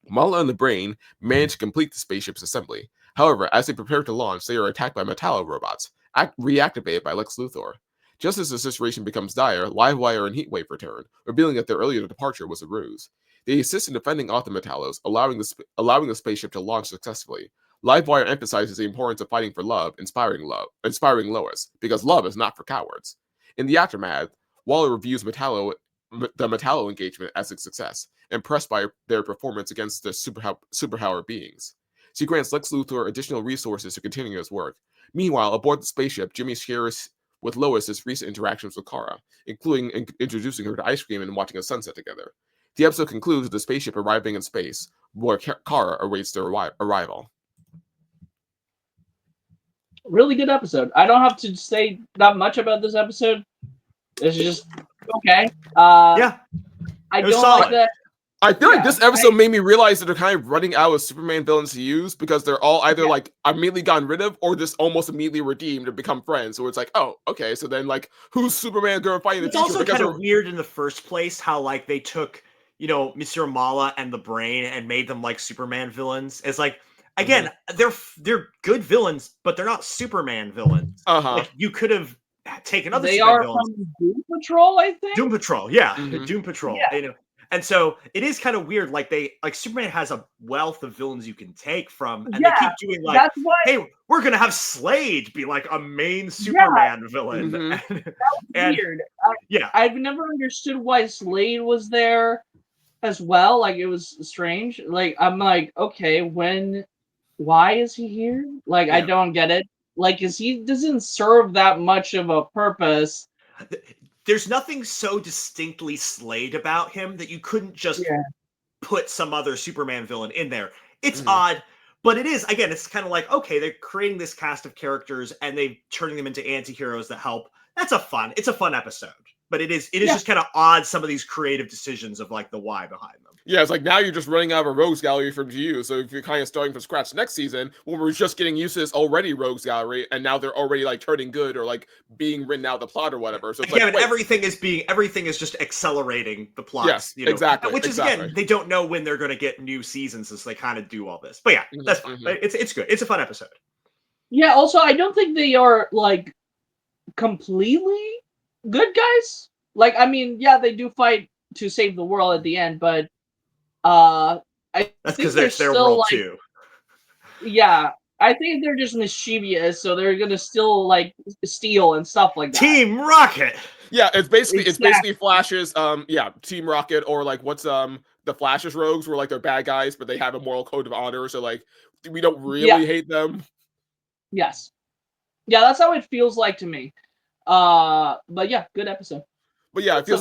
Mala and the Brain manage to complete the spaceship's assembly. However, as they prepare to launch, they are attacked by Metallo robots, reactivated by Lex Luthor. Just as the situation becomes dire, Livewire and Heatwave return, revealing that their earlier departure was a ruse. They assist in defending off the Metallos, allowing the spaceship to launch successfully. Livewire emphasizes the importance of fighting for love, inspiring Lois, because love is not for cowards. In the aftermath, Waller reviews the Metallo engagement as a success, impressed by their performance against the superpower beings. She grants Lex Luthor additional resources to continue his work. Meanwhile, aboard the spaceship, Jimmy shares with Lois his recent interactions with Kara, including introducing her to ice cream and watching a sunset together. The episode concludes with the spaceship arriving in space, where Kara awaits their arrival. Really good episode. I don't have to say that much about this episode. It's just okay. Yeah, I was don't solid. like that. I feel like this episode made me realize that they're kind of running out of Superman villains to use because they're all either like immediately gotten rid of or just almost immediately redeemed or become friends. So it's like, oh, okay. So then, like, who's Superman going to fight in the It's future? also kind of weird in the first place how like they took, Monsieur Mala and the Brain and made them like Superman villains. It's like, again, they're good villains, but they're not Superman villains. Like, you could have taken other Superman villains. From Doom Patrol, I think. Doom Patrol, yeah, Mhm. Doom Patrol. Yeah. And so it is kind of weird. Like Superman has a wealth of villains you can take from, and they keep doing like, that's why. hey, we're gonna have Slade be like a main Superman villain. Mhm. That was weird. I've never understood why Slade was there as well. Like, it was strange. Like, I'm like, okay, why is he here? Like, I don't get it. Like, he doesn't serve that much of a purpose. There's nothing so distinctly Slade about him that you couldn't just put some other Superman villain in there. It's odd, but it is, again, it's kind of like, okay, they're creating this cast of characters and they're turning them into anti-heroes that help. It's a fun episode. But it is just kind of odd, some of these creative decisions of like the why behind them. Yeah, it's like now you're just running out of a rogues gallery from GU. So if you're kind of starting from scratch next season, when we're just getting used to this already rogues gallery, and now they're already like turning good or like being written out of the plot or whatever. So it's but everything is just accelerating the plot. Yes, exactly. Which is again, they don't know when they're going to get new seasons as they kind of do all this. But yeah, that's fine. It's good. It's a fun episode. Yeah. Also, I don't think they are like completely good guys. Like, I mean, yeah, they do fight to save the world at the end, but that's because they're their world like, too. Yeah, I think they're just mischievous, so they're gonna still like steal and stuff like that. Team Rocket. Yeah, it's basically Flash's Team Rocket, or like what's the Flash's rogues were like they're bad guys, but they have a moral code of honor, so like we don't really hate them. Yes. Yeah, that's how it feels like to me. But yeah, good episode. But yeah, it feels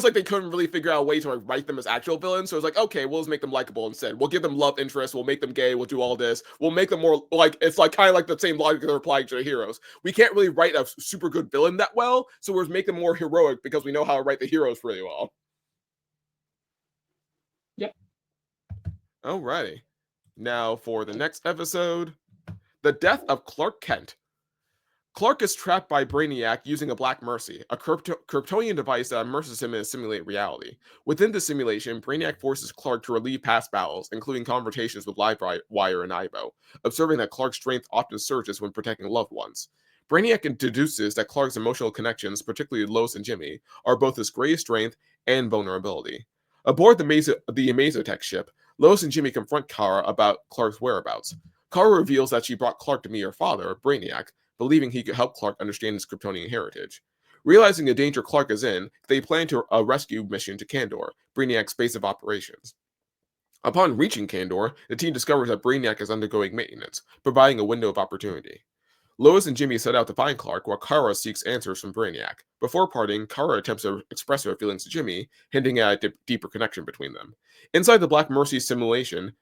like they couldn't really figure out a way to like write them as actual villains. So it's like, okay, we'll just make them likable instead. We'll give them love interest. We'll make them gay. We'll do all this. We'll make them more like it's like kind of like the same logic they're applying to the heroes. We can't really write a super good villain that well, so we're just make them more heroic because we know how to write the heroes really well. Yep. Alrighty. Now for the next episode, the death of Clark Kent. Clark is trapped by Brainiac using a Black Mercy, a Kryptonian device that immerses him in a simulated reality. Within the simulation, Brainiac forces Clark to relieve past battles, including confrontations with Livewire and Ivo, observing that Clark's strength often surges when protecting loved ones. Brainiac deduces that Clark's emotional connections, particularly Lois and Jimmy, are both his greatest strength and vulnerability. Aboard the Amazotech ship, Lois and Jimmy confront Kara about Clark's whereabouts. Kara reveals that she brought Clark to meet her father, Brainiac, believing he could help Clark understand his Kryptonian heritage. Realizing the danger Clark is in, they plan a rescue mission to Kandor, Brainiac's base of operations. Upon reaching Kandor, the team discovers that Brainiac is undergoing maintenance, providing a window of opportunity. Lois and Jimmy set out to find Clark while Kara seeks answers from Brainiac. Before parting, Kara attempts to express her feelings to Jimmy, hinting at a deeper connection between them. Inside the Black Mercy simulation,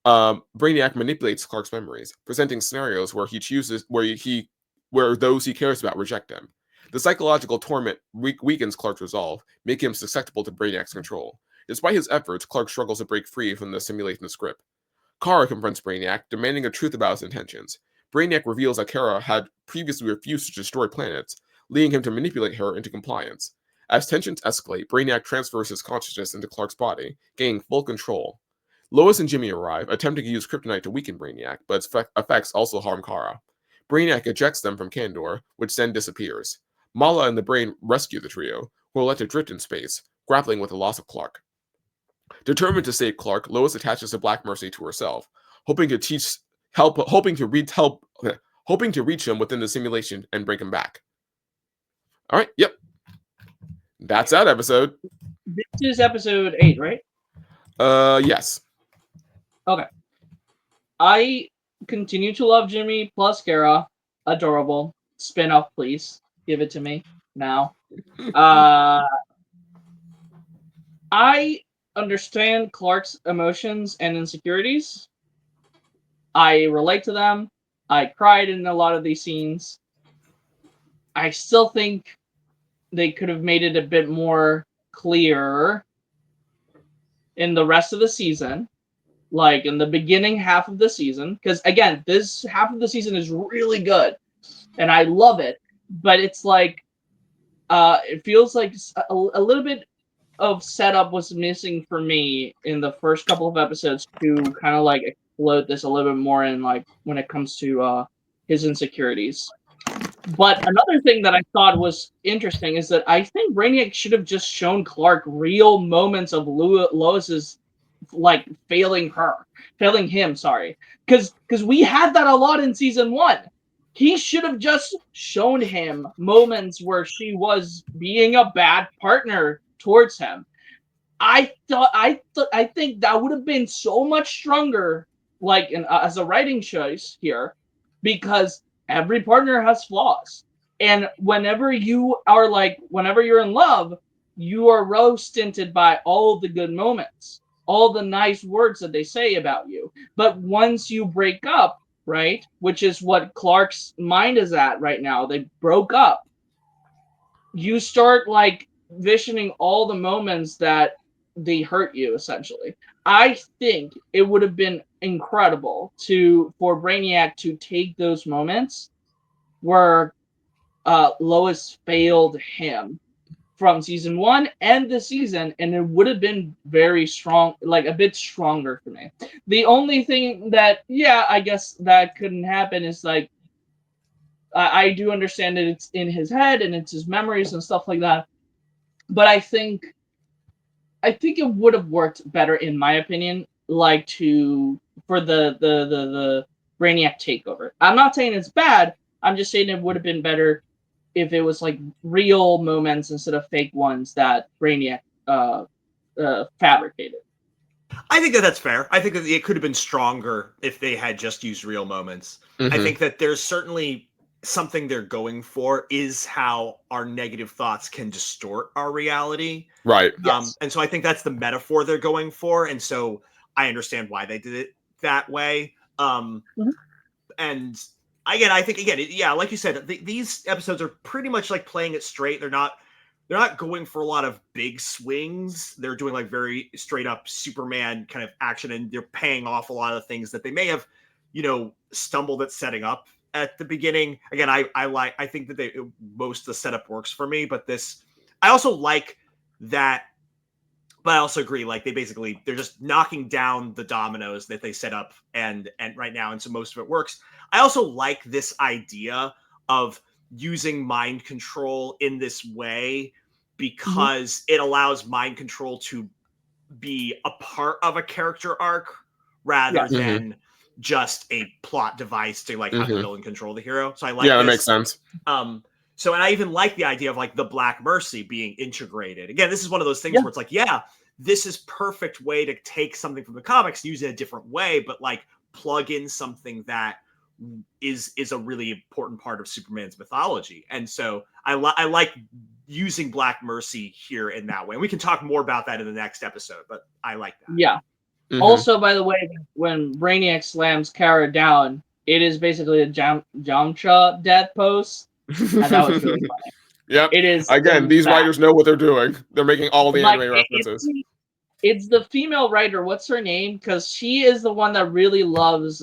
Brainiac manipulates Clark's memories, presenting scenarios where where those he cares about reject him. The psychological torment weakens Clark's resolve, making him susceptible to Brainiac's control. Despite his efforts, Clark struggles to break free from the simulation script. Kara confronts Brainiac, demanding a truth about his intentions. Brainiac reveals that Kara had previously refused to destroy planets, leading him to manipulate her into compliance. As tensions escalate, Brainiac transfers his consciousness into Clark's body, gaining full control. Lois and Jimmy arrive, attempting to use kryptonite to weaken Brainiac, but its effects also harm Kara. Brainiac ejects them from Kandor, which then disappears. Mala and the Brain rescue the trio, who are let to drift in space, grappling with the loss of Clark. Determined to save Clark, Lois attaches the Black Mercy to herself, hoping to reach him within the simulation and bring him back. All right, yep. That's that episode. This is episode 8, right? Yes. Okay. I continue to love Jimmy plus Kara. Adorable. Spin-off, please. Give it to me now. I understand Clark's emotions and insecurities. I relate to them. I cried in a lot of these scenes. I still think they could have made it a bit more clear in the rest of the season, like in the beginning half of the season, because again, this half of the season is really good and I love it, but it's like it feels like a little bit of setup was missing for me in the first couple of episodes to kind of like explode this a little bit more in like when it comes to his insecurities. But another thing that I thought was interesting is that I think Brainiac should have just shown Clark real moments of Lois's like failing him, sorry. Because we had that a lot in season 1. He should have just shown him moments where she was being a bad partner towards him. I think that would have been so much stronger, like as a writing choice here, because every partner has flaws, and whenever you're in love, you are rose tinted by all the good moments, all the nice words that they say about you. But once you break up, right, which is what Clark's mind is at right now, they broke up. You start like visioning all the moments that they hurt you, essentially. I think it would have been incredible for Brainiac to take those moments where Lois failed him from season 1 and the season, and it would have been very strong, like a bit stronger for me. The only thing that, yeah, I guess that couldn't happen is like, I do understand that it's in his head and it's his memories and stuff like that, but I think it would have worked better, in my opinion, like for the Brainiac takeover. I'm not saying it's bad. I'm just saying it would have been better if it was like real moments instead of fake ones that Brainiac fabricated. I think that's fair. I think that it could have been stronger if they had just used real moments. Mm-hmm. I think that there's certainly something they're going for is how our negative thoughts can distort our reality. Right. Yes. And so I think that's the metaphor they're going for. And so I understand why they did it that way. Mm-hmm. And again, I think, yeah, like you said, these episodes are pretty much like playing it straight. They're not going for a lot of big swings. They're doing like very straight up Superman kind of action, and they're paying off a lot of the things that they may have, stumbled at setting up at the beginning. Again, I think that most of the setup works for me, but I also like that, but I also agree, like they're just knocking down the dominoes that they set up and right now, and so most of it works. I also like this idea of using mind control in this way because it allows mind control to be a part of a character arc rather than just a plot device to like have the villain control the hero. So I like that this. makes sense. So, and I even like the idea of like the Black Mercy being integrated. Again, this is one of those things where it's like, this is perfect way to take something from the comics, use it a different way, but like plug in something that is a really important part of Superman's mythology. And so I like using Black Mercy here in that way. And we can talk more about that in the next episode, but I like that. Yeah. Also, by the way, when Brainiac slams Kara down, it is basically a Yamcha death pose. And that was really funny. Yep. It is. Again, these writers know what they're doing. They're making all the anime references. It's the female writer. What's her name? Because she is the one that really loves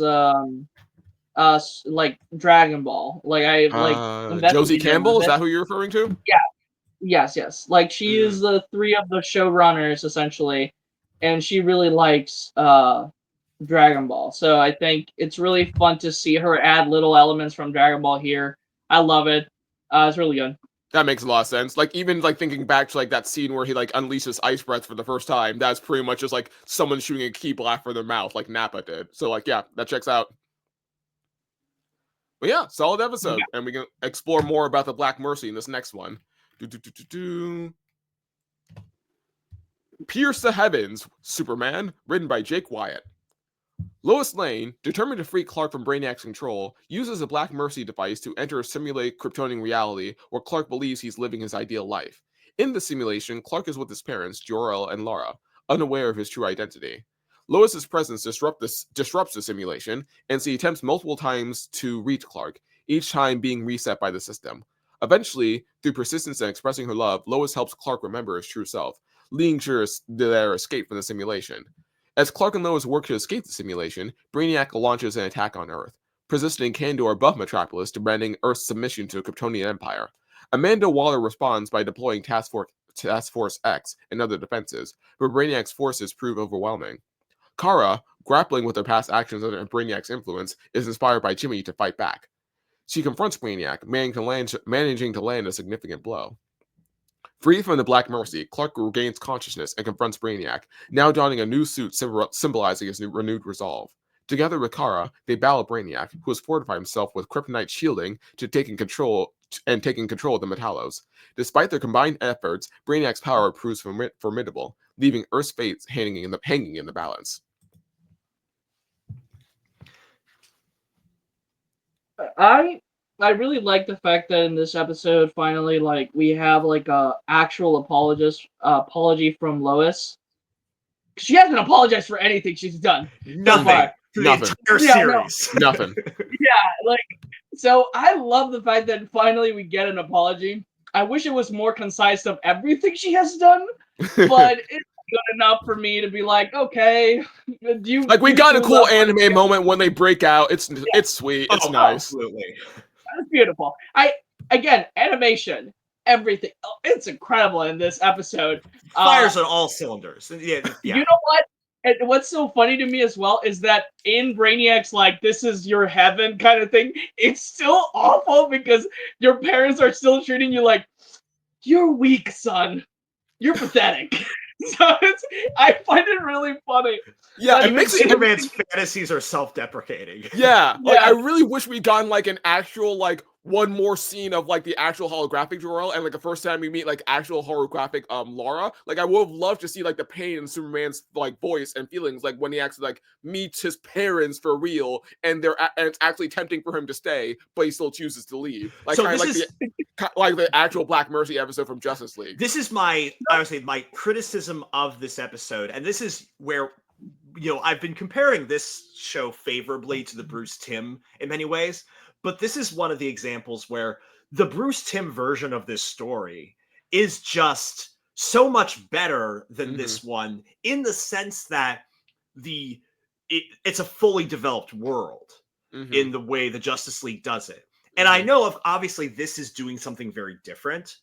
like Dragon Ball. Like Josie Campbell. Is that who you're referring to? Yeah. Yes. Like she is the three of the showrunners essentially, and she really likes Dragon Ball. So I think it's really fun to see her add little elements from Dragon Ball here. I love it. It's really good. That makes a lot of sense. Like even like thinking back to like that scene where he like unleashes ice breath for the first time, that's pretty much just like someone shooting a key blast for their mouth, like Nappa did. So like that checks out. But yeah, solid episode, and we can explore more about the Black Mercy in this next one. Pierce the Heavens, Superman, written by Jake Wyatt. Lois Lane, determined to free Clark from Brainiac's control, uses a Black Mercy device to enter a simulated Kryptonian reality where Clark believes he's living his ideal life. In the simulation, Clark is with his parents, Jor-El and Lara, unaware of his true identity. Lois's presence disrupts the simulation, and she attempts multiple times to reach Clark, each time being reset by the system. Eventually, through persistence and expressing her love, Lois helps Clark remember his true self, leading to their escape from the simulation. As Clark and Lois work to escape the simulation, Brainiac launches an attack on Earth, positioning Kandor above Metropolis, demanding Earth's submission to the Kryptonian Empire. Amanda Waller responds by deploying Task Force X and other defenses, but Brainiac's forces prove overwhelming. Kara, grappling with her past actions under Brainiac's influence, is inspired by Jimmy to fight back. She confronts Brainiac, managing to land a significant blow. Free from the Black Mercy, Clark regains consciousness and confronts Brainiac, now donning a new suit symbolizing his renewed resolve. Together with Kara, they battle Brainiac, who has fortified himself with kryptonite shielding to taking control of the Metallos. Despite their combined efforts, Brainiac's power proves formidable, leaving Earth's fate hanging in the balance. I really like the fact that in this episode, finally, like we have like a actual apology from Lois. She hasn't apologized for anything she's done. Nothing. Nothing. The entire series. No. Nothing. So I love the fact that finally we get an apology. I wish it was more concise of everything she has done, but it's good enough for me to be like, okay, we got a cool anime moment when they break out. It's sweet. It's nice. Absolutely. That's beautiful. Again, animation, everything. Oh, it's incredible in this episode. Fires on all cylinders. Yeah. You know what? And what's so funny to me as well is that in Brainiac's like, this is your heaven kind of thing, it's still awful because your parents are still treating you like, you're weak, son. You're pathetic. So I find it really funny. Yeah, it makes Superman's fantasies are self-deprecating. Yeah, like I really wish we'd gotten like an actual like one more scene of like the actual holographic Jor-El, and like the first time we meet like actual holographic Lara. Like I would have loved to see like the pain in Superman's like voice and feelings like when he actually like meets his parents for real, and it's actually tempting for him to stay, but he still chooses to leave. Like kind of like the actual Black Mercy episode from Justice League. This is my criticism of this episode, and this is where I've been comparing this show favorably to the Bruce Timm in many ways. But this is one of the examples where the Bruce Timm version of this story is just so much better than this one in the sense that it's a fully developed world in the way the Justice League does it. And I know obviously this is doing something very different,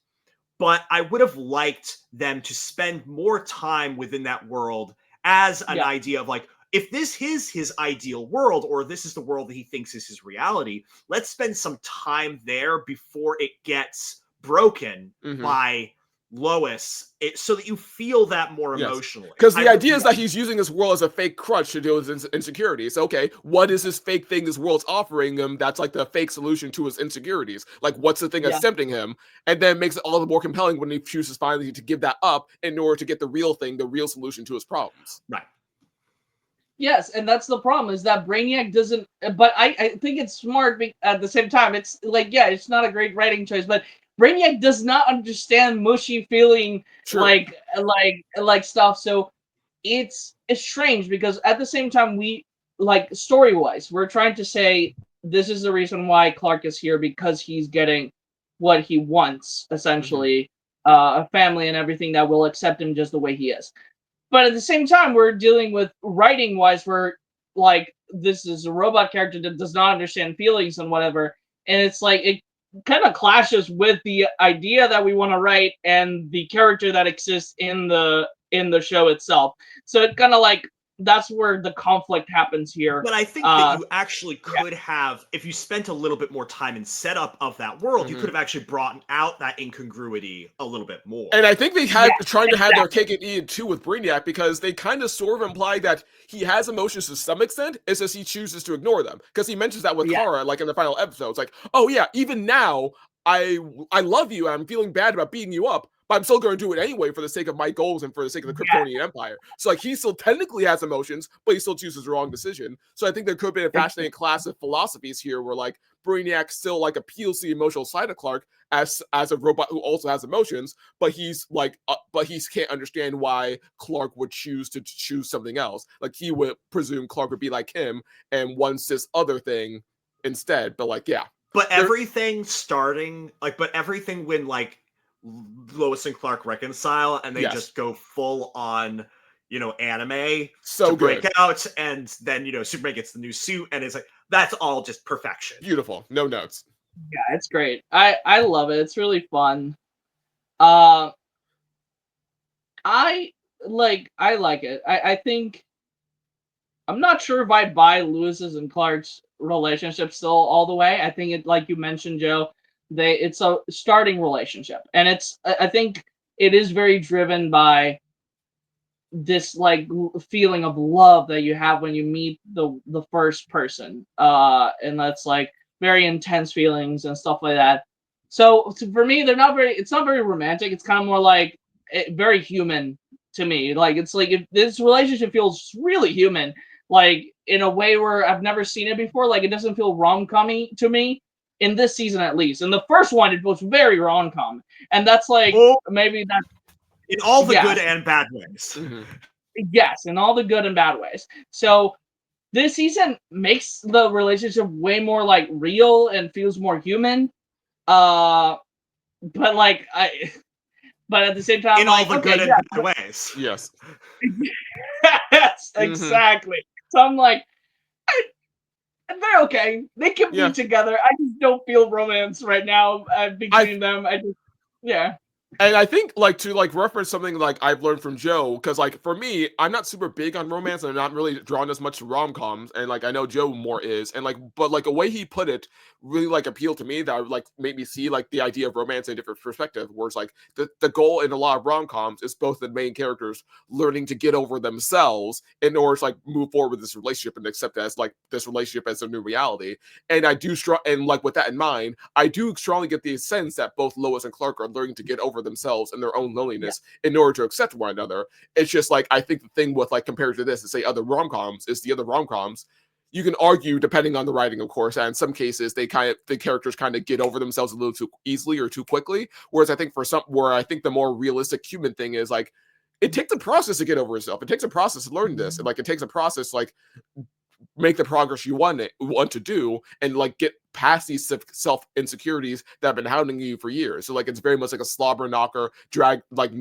but I would have liked them to spend more time within that world as an idea of like, if this is his ideal world, or this is the world that he thinks is his reality, let's spend some time there before it gets broken by Lois, so that you feel that more emotionally. Because the idea is that he's using this world as a fake crutch to deal with his insecurities. Okay, what is this fake thing this world's offering him that's like the fake solution to his insecurities? Like, what's the thing that's tempting him? And then makes it all the more compelling when he chooses finally to give that up in order to get the real thing, the real solution to his problems. Right. Yes, and that's the problem, is that Brainiac doesn't, but I think it's smart at the same time. It's like, yeah, it's not a great writing choice, but Brainiac does not understand mushy feeling like stuff. So it's strange, because at the same time, we, like, story-wise, we're trying to say this is the reason why Clark is here, because he's getting what he wants, essentially, a family and everything that will accept him just the way he is. But at the same time, we're dealing with writing-wise, where, like, this is a robot character that does not understand feelings and whatever, and it's like, it kind of clashes with the idea that we want to write and the character that exists in the show itself. So it kind of like, that's where the conflict happens here. But I think that you actually could have, if you spent a little bit more time in setup of that world, you could have actually brought out that incongruity a little bit more. And I think they had trying to have their cake and eat it too with Brainiac, because they kind of sort of imply that he has emotions to some extent, it's just he chooses to ignore them. Because he mentions that with Kara, like in the final episode. It's like, oh yeah, even now, I love you, and I'm feeling bad about beating you up, but I'm still going to do it anyway for the sake of my goals and for the sake of the Kryptonian Empire. So like, he still technically has emotions, but he still chooses the wrong decision. So I think there could have been a fascinating class of philosophies here, where like Brainiac still like appeals to the emotional side of Clark as a robot who also has emotions, but he's like, but he can't understand why Clark would choose something else. Like, he would presume Clark would be like him and wants this other thing instead. But like, but everything when like Lois and Clark reconcile and they just go full on, anime to break out, and then Superman gets the new suit, and it's like, that's all just perfection. Beautiful. No notes. Yeah, it's great. I love it. It's really fun. I like it. I think, I'm not sure if I buy Lewis's and Clark's relationship still all the way. I think it, like you mentioned, Joe, it's a starting relationship, and I think it is very driven by this like feeling of love that you have when you meet the first person, and that's like very intense feelings and stuff like that. So for me, it's not very romantic. It's kind of more like very human to me. Like, it's like, if this relationship feels really human, like in a way where I've never seen it before. Like, it doesn't feel rom-com-y to me in this season, at least. In the first one, it was very rom-com, and that's like, maybe that in all the good and bad ways. Yes, in all the good and bad ways. So this season makes the relationship way more like real and feels more human. But like but at the same time, in all the good and bad ways. Yes. Yes, exactly. So I'm like, they're okay. They can be together. I just don't feel romance right now between them. And I think, like, to like reference something like I've learned from Joe, because like for me, I'm not super big on romance, and I'm not really drawn as much to rom-coms, and like I know Joe more is, and like, but like a way he put it really like appealed to me, that like made me see like the idea of romance in a different perspective, where it's like the goal in a lot of rom-coms is both the main characters learning to get over themselves in order to like move forward with this relationship and accept it as like this relationship as a new reality. And I do and like with that in mind, I do strongly get the sense that both Lois and Clark are learning to get over themselves and their own loneliness in order to accept one another. It's just like, I think the thing with like compared to this and say other rom-coms is the other rom-coms, you can argue depending on the writing, of course, and in some cases the characters kind of get over themselves a little too easily or too quickly. Whereas I think I think the more realistic human thing is like, it takes a process to get over yourself. It takes a process to learn this. And like, it takes a process like make the progress you want to do, and like get past these self insecurities that have been hounding you for years. So like it's very much like a slobber knocker, drag, like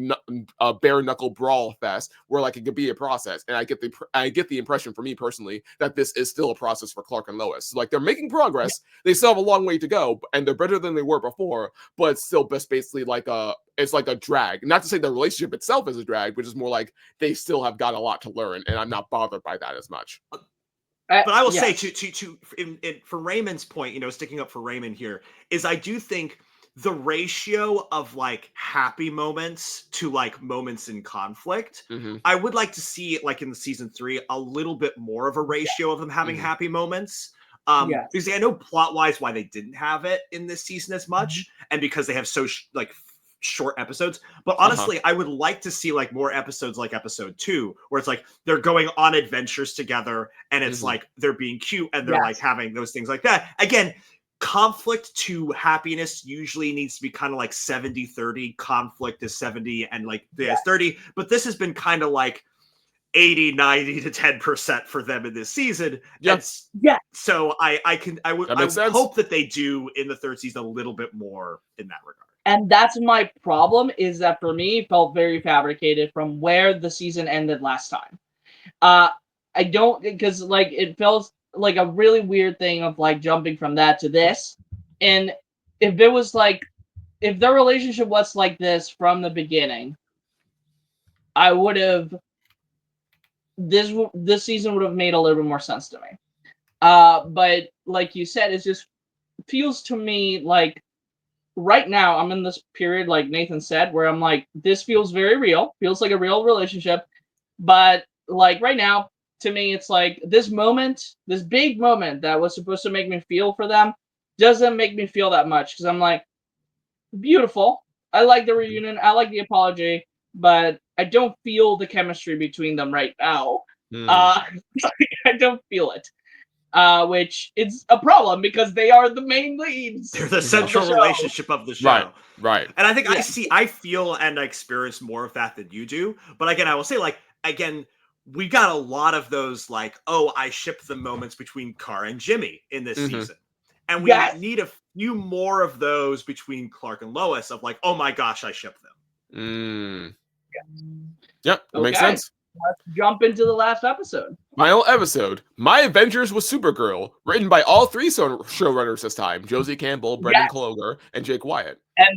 a bare knuckle brawl fest, where like it could be a process. And I get the impression, for me personally, that this is still a process for Clark and Lois. So like they're making progress. They still have a long way to go, and they're better than they were before. But it's still basically like it's like a drag. Not to say the relationship itself is a drag, but just more like they still have got a lot to learn, and I'm not bothered by that as much. But I will say for Raymond's point, sticking up for Raymond here, is I do think the ratio of like happy moments to like moments in conflict, I would like to see it like in the season 3 a little bit more of a ratio of them having happy moments. Because I know plot wise why they didn't have it in this season as much, and because they have so short episodes. But honestly, I would like to see like more episodes like episode 2, where it's like they're going on adventures together, and it's like they're being cute, and they're like having those things like that. Again, conflict to happiness usually needs to be kind of like 70-30. Conflict is 70 and like there's 30, but this has been kind of like 80, 90 to 10% for them in this season. Yes. So I would hope that they do in the 3rd season a little bit more in that regard. And that's my problem, is that for me, it felt very fabricated from where the season ended last time. I don't, because like it felt like a really weird thing of like jumping from that to this. And if it was like, if their relationship was like this from the beginning, I would have, this season would have made a little bit more sense to me. But like you said, it just feels to me like right now I'm in this period, like Nathan said, where I'm like, this feels very real, feels like a real relationship. But like right now, to me, it's like this moment, this big moment that was supposed to make me feel for them doesn't make me feel that much, because I'm like, beautiful. I like the reunion. I like the apology, but I don't feel the chemistry between them right now. I don't feel it. Which is a problem because they are the main leads. They're the central relationship of the show. Right. And I think I feel and I experience more of that than you do. But again, I will say, like, again, we got a lot of those, like, oh, I ship the moments between Kara and Jimmy in this season. And we need a few more of those between Clark and Lois of like, oh my gosh, I ship them. Yep, that makes sense. Let's jump into the last episode. Final episode, My Adventures with Supergirl, written by all 3 showrunners this time, Josie Campbell, Brendan Kloger, and Jake Wyatt. And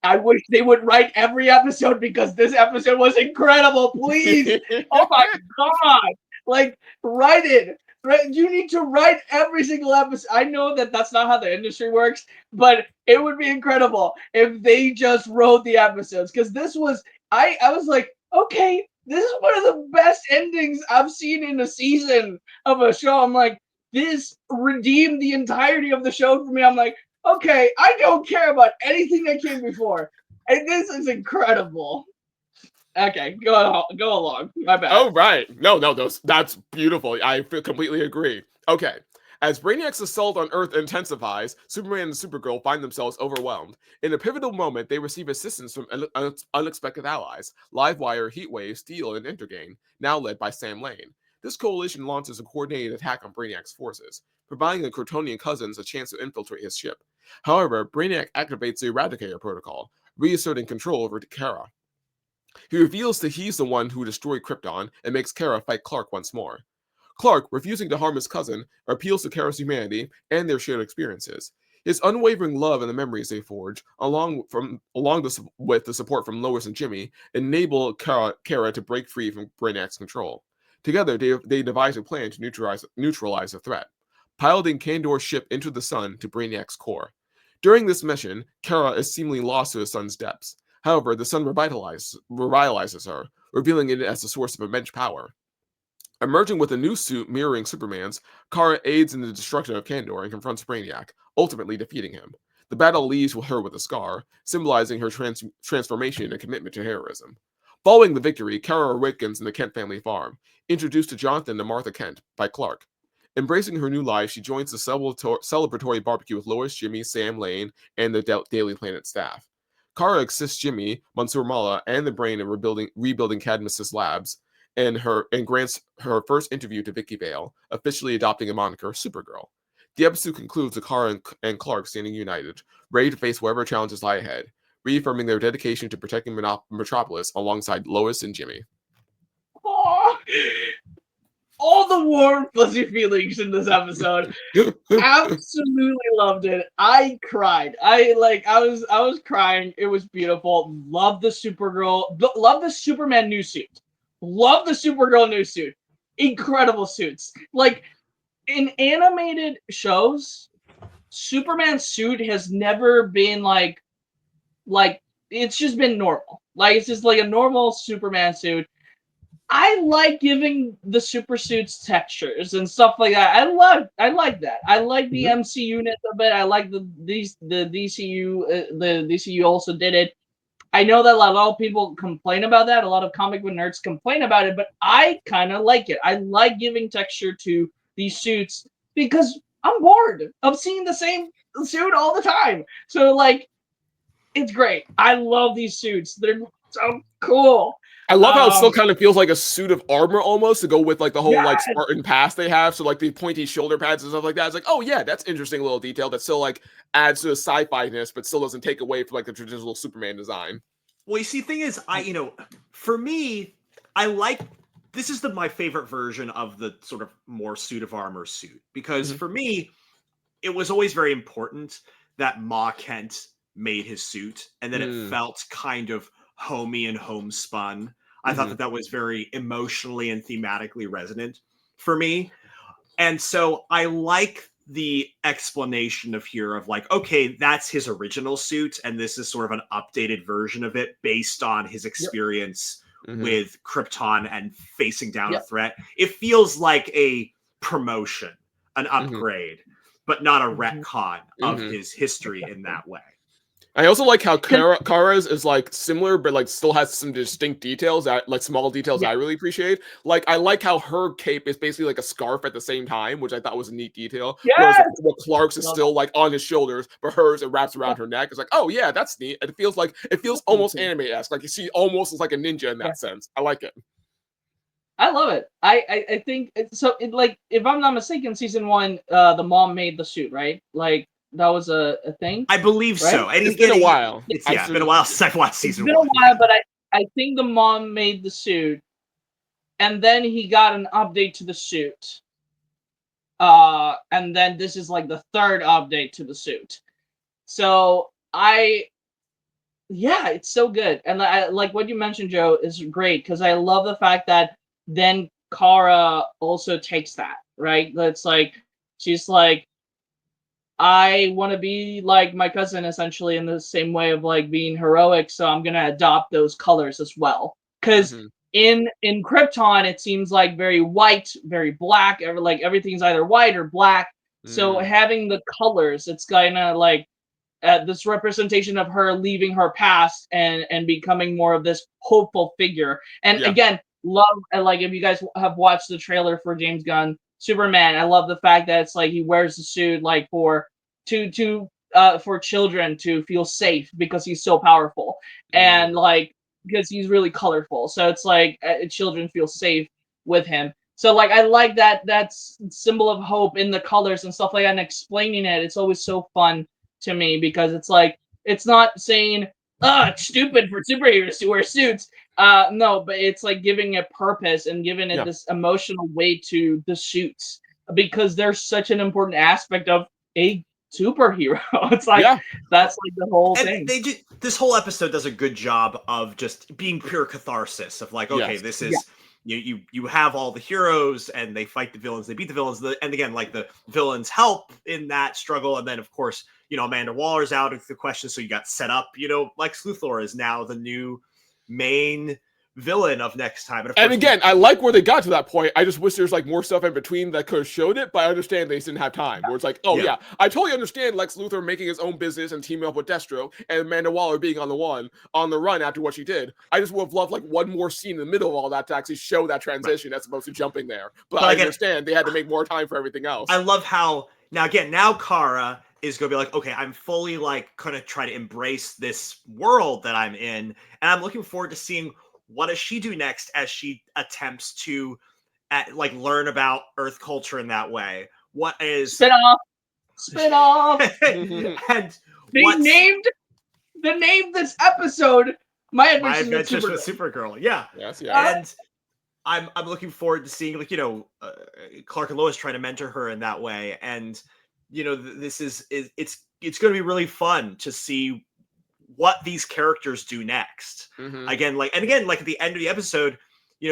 I wish they would write every episode, because this episode was incredible. Please. Oh my God. Like, write it. You need to write every single episode. I know that that's not how the industry works, but it would be incredible if they just wrote the episodes. Because this was, I was like, okay, this is one of the best endings I've seen in a season of a show. I'm like, this redeemed the entirety of the show for me. I'm like, okay, I don't care about anything that came before. And this is incredible. Okay, go along. My bad. Oh, right. No, that's beautiful. I completely agree. Okay. As Brainiac's assault on Earth intensifies, Superman and Supergirl find themselves overwhelmed. In a pivotal moment, they receive assistance from unexpected allies, Livewire, Heatwave, Steel, and Intergang, now led by Sam Lane. This coalition launches a coordinated attack on Brainiac's forces, providing the Kryptonian cousins a chance to infiltrate his ship. However, Brainiac activates the Eradicator protocol, reasserting control over Kara. He reveals that he's the one who destroyed Krypton and makes Kara fight Clark once more. Clark, refusing to harm his cousin, appeals to Kara's humanity and their shared experiences. His unwavering love and the memories they forge, along with the support from Lois and Jimmy, enable Kara to break free from Brainiac's control. Together, they devise a plan to neutralize the threat, piloting Kandor's ship into the sun to Brainiac's core. During this mission, Kara is seemingly lost to the sun's depths. However, the sun revitalizes her, revealing it as a source of immense power. Emerging with a new suit mirroring Superman's, Kara aids in the destruction of Kandor and confronts Brainiac, ultimately defeating him. The battle leaves her with a scar, symbolizing her transformation and commitment to heroism. Following the victory, Kara awakens in the Kent family farm, introduced to Jonathan and Martha Kent by Clark. Embracing her new life, she joins the celebratory barbecue with Lois, Jimmy, Sam Lane, and the Daily Planet staff. Kara assists Jimmy, Mansoor Malla, and the Brain in rebuilding Cadmus's labs, and grants her first interview to Vicky Vale, officially adopting a moniker, Supergirl. The episode concludes with Kara and Clark standing united, ready to face whatever challenges lie ahead, reaffirming their dedication to protecting Metropolis alongside Lois and Jimmy. Aw. All the warm, fuzzy feelings in this episode. Absolutely loved it. I cried. I was crying. It was beautiful. Love the Supergirl. Love the Superman new suit. Love the Supergirl new suit. Incredible suits. Like in animated shows, Superman's suit has never been like it's just been normal. Like it's just like a normal Superman suit. I like giving the super suits textures and stuff like that. I like that. I like the MCU-ness of it. I like the DCU. The DCU also did it. I know that a lot of people complain about that. A lot of comic book nerds complain about it, but I kind of like it. I like giving texture to these suits because I'm bored of seeing the same suit all the time. So like, it's great. I love these suits. They're so cool. I love how it still kind of feels like a suit of armor almost to go with like the whole Yes. like Spartan past they have. So like the pointy shoulder pads and stuff like that. It's like, oh yeah, that's interesting little detail that still like adds to the sci-fi-ness, but still doesn't take away from like the traditional Superman design. Well, you see, the thing is, for me, I like this is my favorite version of the sort of more suit of armor suit because for me, it was always very important that Ma Kent made his suit, and then it felt kind of homey and homespun. I thought that was very emotionally and thematically resonant for me. And so I like the explanation of here of like, okay, that's his original suit, and this is sort of an updated version of it based on his experience with Krypton and facing down a threat. It feels like a promotion, an upgrade, but not a retcon of his history in that way. I also like how Kara's is like similar, but like still has some distinct details that like small details I really appreciate. Like I like how her cape is basically like a scarf at the same time, which I thought was a neat detail. Yes! Whereas Clark's is still like on his shoulders, but hers it wraps around her neck. It's like, oh yeah, that's neat. And it feels almost anime-esque. Like she almost is like a ninja in that sense. I like it. I love it. I think so. Like if I'm not mistaken, season 1, the mom made the suit, right? Like. That was a thing? I believe so. And it's been a while. It's been a while since I've watched season 1. It's been a while, but I think the mom made the suit, and then he got an update to the suit. And then this is like the third update to the suit. So it's so good. And I like what you mentioned, Joe, is great because I love the fact that then Kara also takes that, right? That's like, she's like, I want to be like my cousin, essentially, in the same way of like being heroic. So I'm gonna adopt those colors as well. Because in Krypton, it seems like very white, very black. Like everything's either white or black. So having the colors, it's kind of like this representation of her leaving her past and becoming more of this hopeful figure. And again, love like if you guys have watched the trailer for James Gunn Superman, I love the fact that it's like he wears the suit like for children to feel safe because he's so powerful and like because he's really colorful. So it's like children feel safe with him. So like I like that's symbol of hope in the colors and stuff like that, and explaining it. It's always so fun to me because it's like it's not saying it's stupid for superheroes to wear suits. No, but it's like giving it purpose and giving it this emotional weight to the suits because they're such an important aspect of a superhero. It's like that's like the whole thing. This whole episode does a good job of just being pure catharsis of like, okay, this is you have all the heroes and they fight the villains, they beat the villains, and again, like the villains help in that struggle, and then of course, Amanda Waller's out of the question, so you got set up. Lex Luthor is now the new main villain of next time. And again, I like where they got to that point. I just wish there's like more stuff in between that could have showed it, but I understand they just didn't have time. Where it's like, I totally understand Lex Luthor making his own business and teaming up with Destro and Amanda Waller being on the run after what she did. I just would have loved like one more scene in the middle of all that to actually show that transition as opposed to jumping there. But I understand they had to make more time for everything else. I love how now Kara is going to be like, okay, I'm fully like going to try to embrace this world that I'm in. And I'm looking forward to seeing what does she do next as she attempts to learn about Earth culture in that way? What is spin off? And they named this episode My Adventures with Supergirl. Yeah. Yes, yeah. And I'm looking forward to seeing Clark and Lois trying to mentor her in that way. And this is it's going to be really fun to see what these characters do next. Again, like at the end of the episode,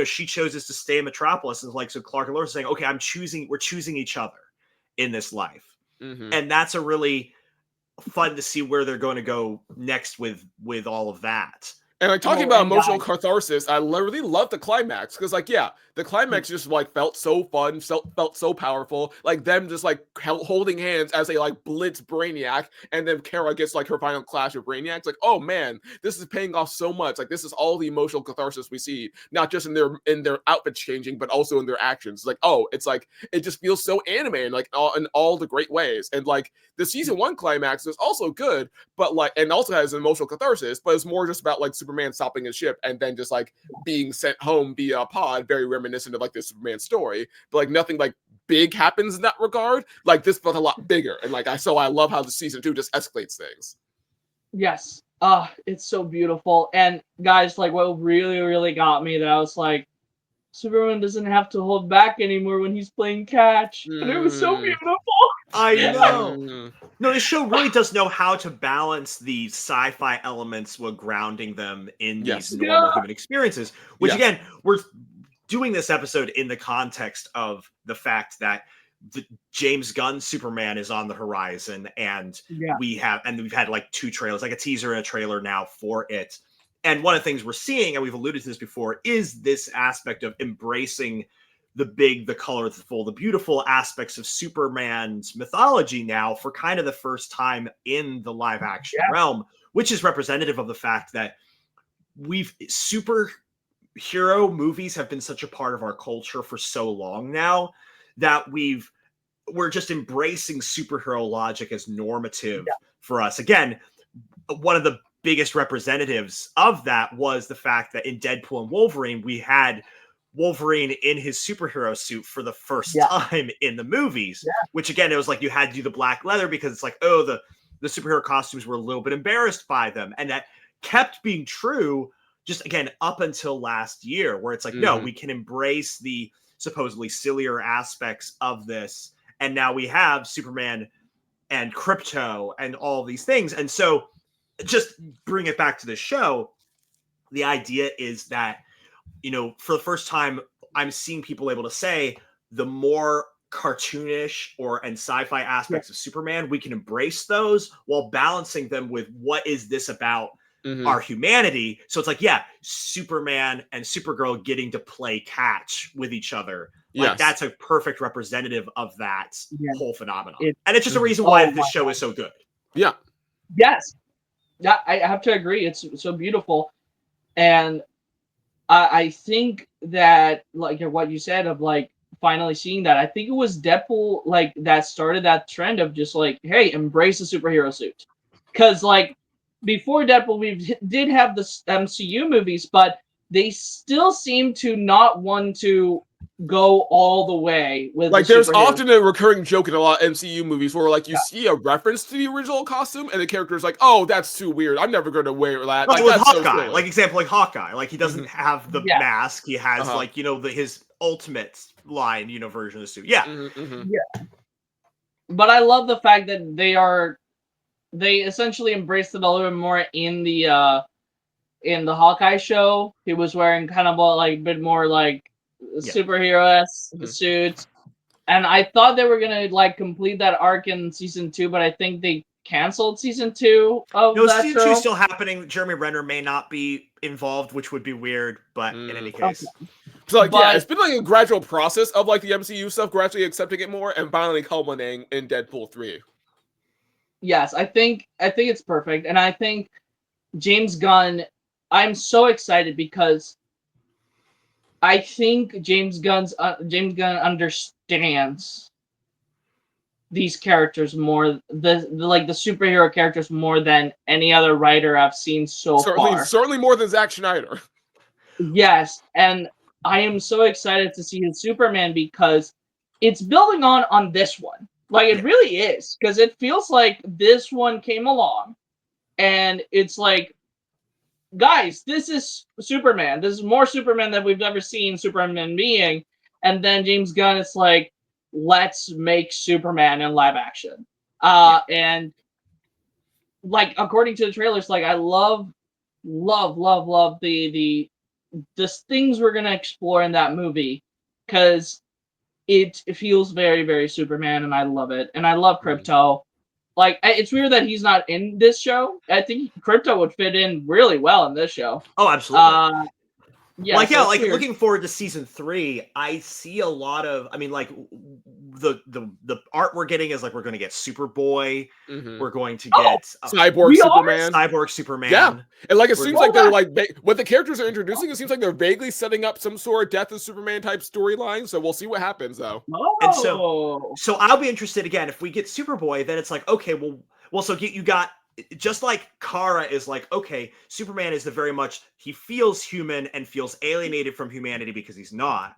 she chooses to stay in Metropolis, and so Clark and Lois are saying, okay, we're choosing each other in this life. And that's a really fun to see where they're going to go next with all of that. And talking about emotional catharsis, I really love the climax because, the climax just felt so fun, felt so powerful. Like them just holding hands as they blitz Brainiac, and then Kara gets her final clash with Brainiac. It's oh man, this is paying off so much. This is all the emotional catharsis we see, not just in their outfits changing, but also in their actions. It just feels so animated, in all the great ways. And the season 1 climax is also good, but and also has emotional catharsis, but it's more just about Superman stopping his ship and then just being sent home via a pod, very reminiscent of the Superman story, but nothing big happens in that regard. This felt a lot bigger, and I love how the season 2 just escalates things. Yes. It's so beautiful. And guys, what really got me, that I was Superman doesn't have to hold back anymore when he's playing catch. And it was so beautiful. I know. No, this show really does know how to balance the sci-fi elements while grounding them in these normal human experiences. Which again, we're doing this episode in the context of the fact that the James Gunn Superman is on the horizon, and we've had 2 trailers, a teaser and a trailer now for it. And one of the things we're seeing, and we've alluded to this before, is this aspect of embracing the big, the colorful, the beautiful aspects of Superman's mythology now for kind of the first time in the live action realm, which is representative of the fact that superhero movies have been such a part of our culture for so long now that we're just embracing superhero logic as normative for us. Again, one of the biggest representatives of that was the fact that in Deadpool and Wolverine, we had Wolverine in his superhero suit for the first time in the movies, which again, it was you had to do the black leather because it's the superhero costumes were a little bit embarrassed by them. And that kept being true just again, up until last year, where it's no, we can embrace the supposedly sillier aspects of this. And now we have Superman and Krypto and all these things. And so just bring it back to the show. The idea is that, for the first time, I'm seeing people able to say the more cartoonish and sci-fi aspects of Superman, we can embrace those while balancing them with what is this about our humanity. So it's Superman and Supergirl getting to play catch with each other. That's a perfect representative of that whole phenomenon. And it's just a reason why this show is so good. Yeah. Yes. Yeah, I have to agree. It's so beautiful. And I think that, what you said of, finally seeing that, I think it was Deadpool, that started that trend of just, hey, embrace the superhero suit. Because, before Deadpool, we did have the MCU movies, but they still seem to not want to go all the way with there's often a recurring joke in a lot of MCU movies where you see a reference to the original costume and the character's oh, that's too weird, I'm never gonna wear that. With Hawkeye, example, Hawkeye, he doesn't have the mask, he has his ultimate line version of the suit. But I love the fact that they essentially embraced it a little bit more in the Hawkeye show. He was wearing kind of a bit more superhero-esque suit, and I thought they were gonna complete that arc in season 2, but I think they canceled season 2 of that season show. 2 is still happening. Jeremy Renner may not be involved, which would be weird, but in any case. So it's been a gradual process of the MCU stuff gradually accepting it more and finally culminating in Deadpool 3. Yes, I think it's perfect, and I think James Gunn, I'm so excited because I think James Gunn understands these characters more, the superhero characters, more than any other writer I've seen so far. Certainly more than Zack Snyder. Yes, and I am so excited to see his Superman because it's building on this one. Like it really is, because it feels like this one came along and it's like, guys, this is Superman. This is more Superman than we've ever seen Superman being. And then James Gunn is like, let's make Superman in live action. And like according to the trailers, like I love the things we're gonna explore in that movie because it feels very, very Superman, and I love it. And I love Crypto. Like, it's weird that he's not in this show. I think Crypto would fit in really well in this show. Oh, absolutely. Yeah, like, so yeah, it's like weird. looking forward to season 3. I see a lot of, I mean, like the art we're getting is like we're going to get Superboy. We're going to get Cyborg Superman. Cyborg Superman. Yeah, and like it seems like that. they're like what the characters are introducing. It seems like they're vaguely setting up some sort of Death of Superman type storyline. So we'll see what happens though. And so I'll be interested again if we get Superboy. Then it's like, okay, well, so you got. Just like Kara is like, okay, Superman is the very much, he feels human and feels alienated from humanity because he's not.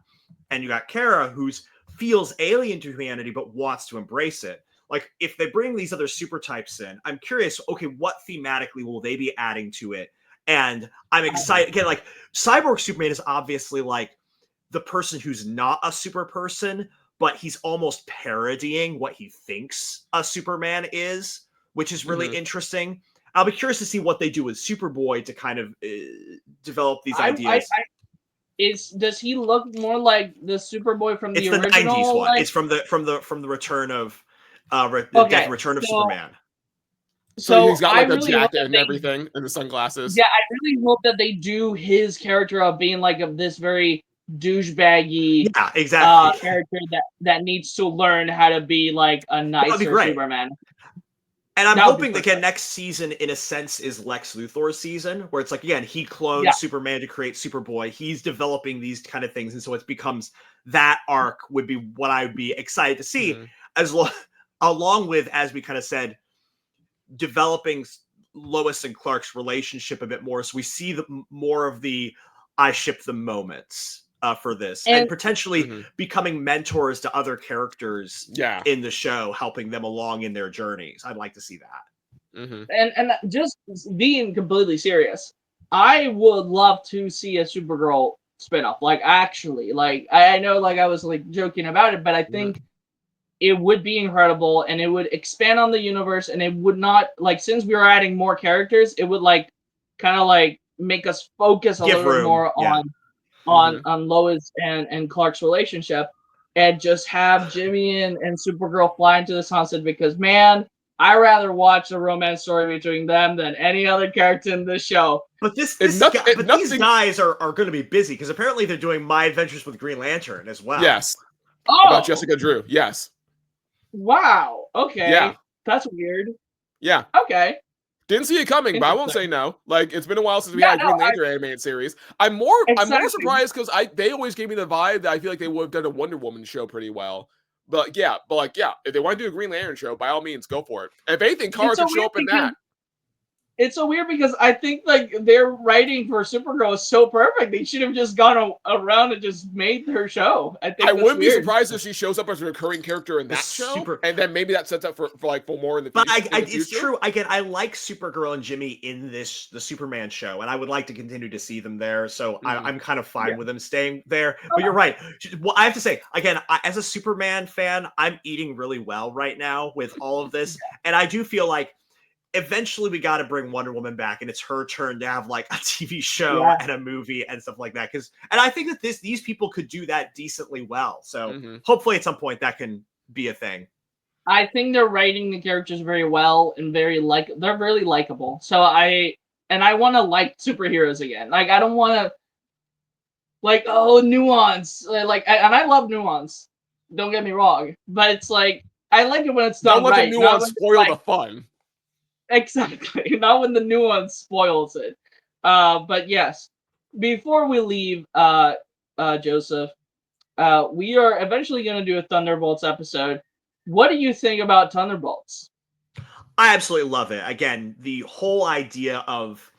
And you got Kara who's feels alien to humanity but wants to embrace it. Like, if they bring these other super types in, I'm curious, okay, what thematically will they be adding to it? And I'm excited. Again, like, Cyborg Superman is obviously like the person who's not a super person, but he's almost parodying what he thinks a Superman is, which is really interesting. I'll be curious to see what they do with Superboy to kind of develop these ideas. Does he look more like the Superboy from the original? It's the 90s one. Like... It's from the return of Return of Superman. So he's got like a jacket and everything and the sunglasses. Yeah, I really hope that they do his character of being like this very douchebaggy character that needs to learn how to be like a nicer Superman. And I'm hoping that again next season, in a sense, is Lex Luthor's season, where it's like, again, he clones Superman to create Superboy. He's developing these kind of things, and so it becomes that arc would be what I would be excited to see, along with, as we kind of said, developing Lois and Clark's relationship a bit more, so we see more of the I ship them moments. For this, and potentially becoming mentors to other characters in the show, helping them along in their journeys. I'd like to see that. And just being completely serious, I would love to see a Supergirl spinoff. Like, actually, like I know, like I was like joking about it, but I think it would be incredible, and it would expand on the universe, and it would not, like, since we are adding more characters, it would like kind of like make us focus a little bit more on Lois and Clark's relationship, and just have Jimmy and Supergirl fly into the sunset, because man, I rather watch a romance story between them than any other character in this show. But these guys are going to be busy, because apparently they're doing My Adventures with Green Lantern as well. Yes. About Jessica Drew. Yes. Wow. Okay. Yeah. That's weird. Yeah. Okay. Didn't see it coming, but I won't say no. Like, it's been a while since we had a Green Lantern animated series. I'm more surprised because they always gave me the vibe that I feel like they would have done a Wonder Woman show pretty well. But if they want to do a Green Lantern show, by all means, go for it. If anything, Kara could show up in that. It's so weird because I think like their writing for Supergirl is so perfect. They should have just gone around and just made her show. I wouldn't be surprised if she shows up as a recurring character in that show, and then maybe that sets up for more in the future. But it's true. Again, I like Supergirl and Jimmy in the Superman show, and I would like to continue to see them there. So I'm kind of fine with them staying there. But you're right. Well, I have to say again, as a Superman fan, I'm eating really well right now with all of this, and I do feel like eventually we got to bring Wonder Woman back, and it's her turn to have like a TV show and a movie and stuff like that. And I think that these people could do that decently well. So hopefully at some point that can be a thing. I think they're writing the characters very well and they're really likable. So I want to like superheroes again. Like, I don't want to like, nuance. Like, and I love nuance. Don't get me wrong, but it's like, I like it when it's done right. Don't let the nuance spoil the fun. Exactly. Not when the nuance spoils it. But yes, before we leave, Joseph, we are eventually going to do a Thunderbolts episode. What do you think about Thunderbolts? I absolutely love it. Again, the whole idea of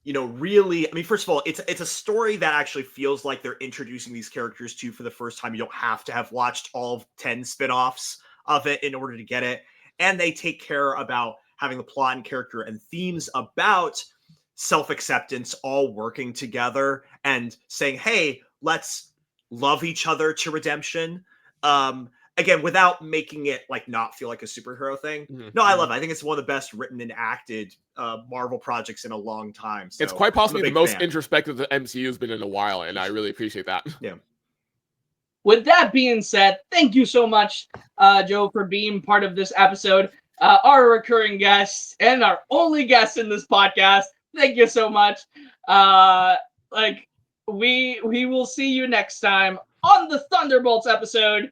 really, I mean, first of all, it's a story that actually feels like they're introducing these characters to you for the first time. You don't have to have watched all 10 spin-offs of it in order to get it. And they take care about having the plot and character and themes about self-acceptance all working together and saying, hey, let's love each other to redemption. Again, without making it like not feel like a superhero thing. No, I love it. I think it's one of the best written and acted Marvel projects in a long time. So it's quite possibly the most fan. introspective the MCU has been in a while, and I really appreciate that. Yeah. With that being said, thank you so much, Joe, for being part of this episode. Our recurring guest and our only guest in this podcast. Thank you so much. We will see you next time on the Thunderbolts episode.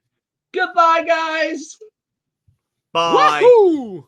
Goodbye, guys. Bye. Woohoo!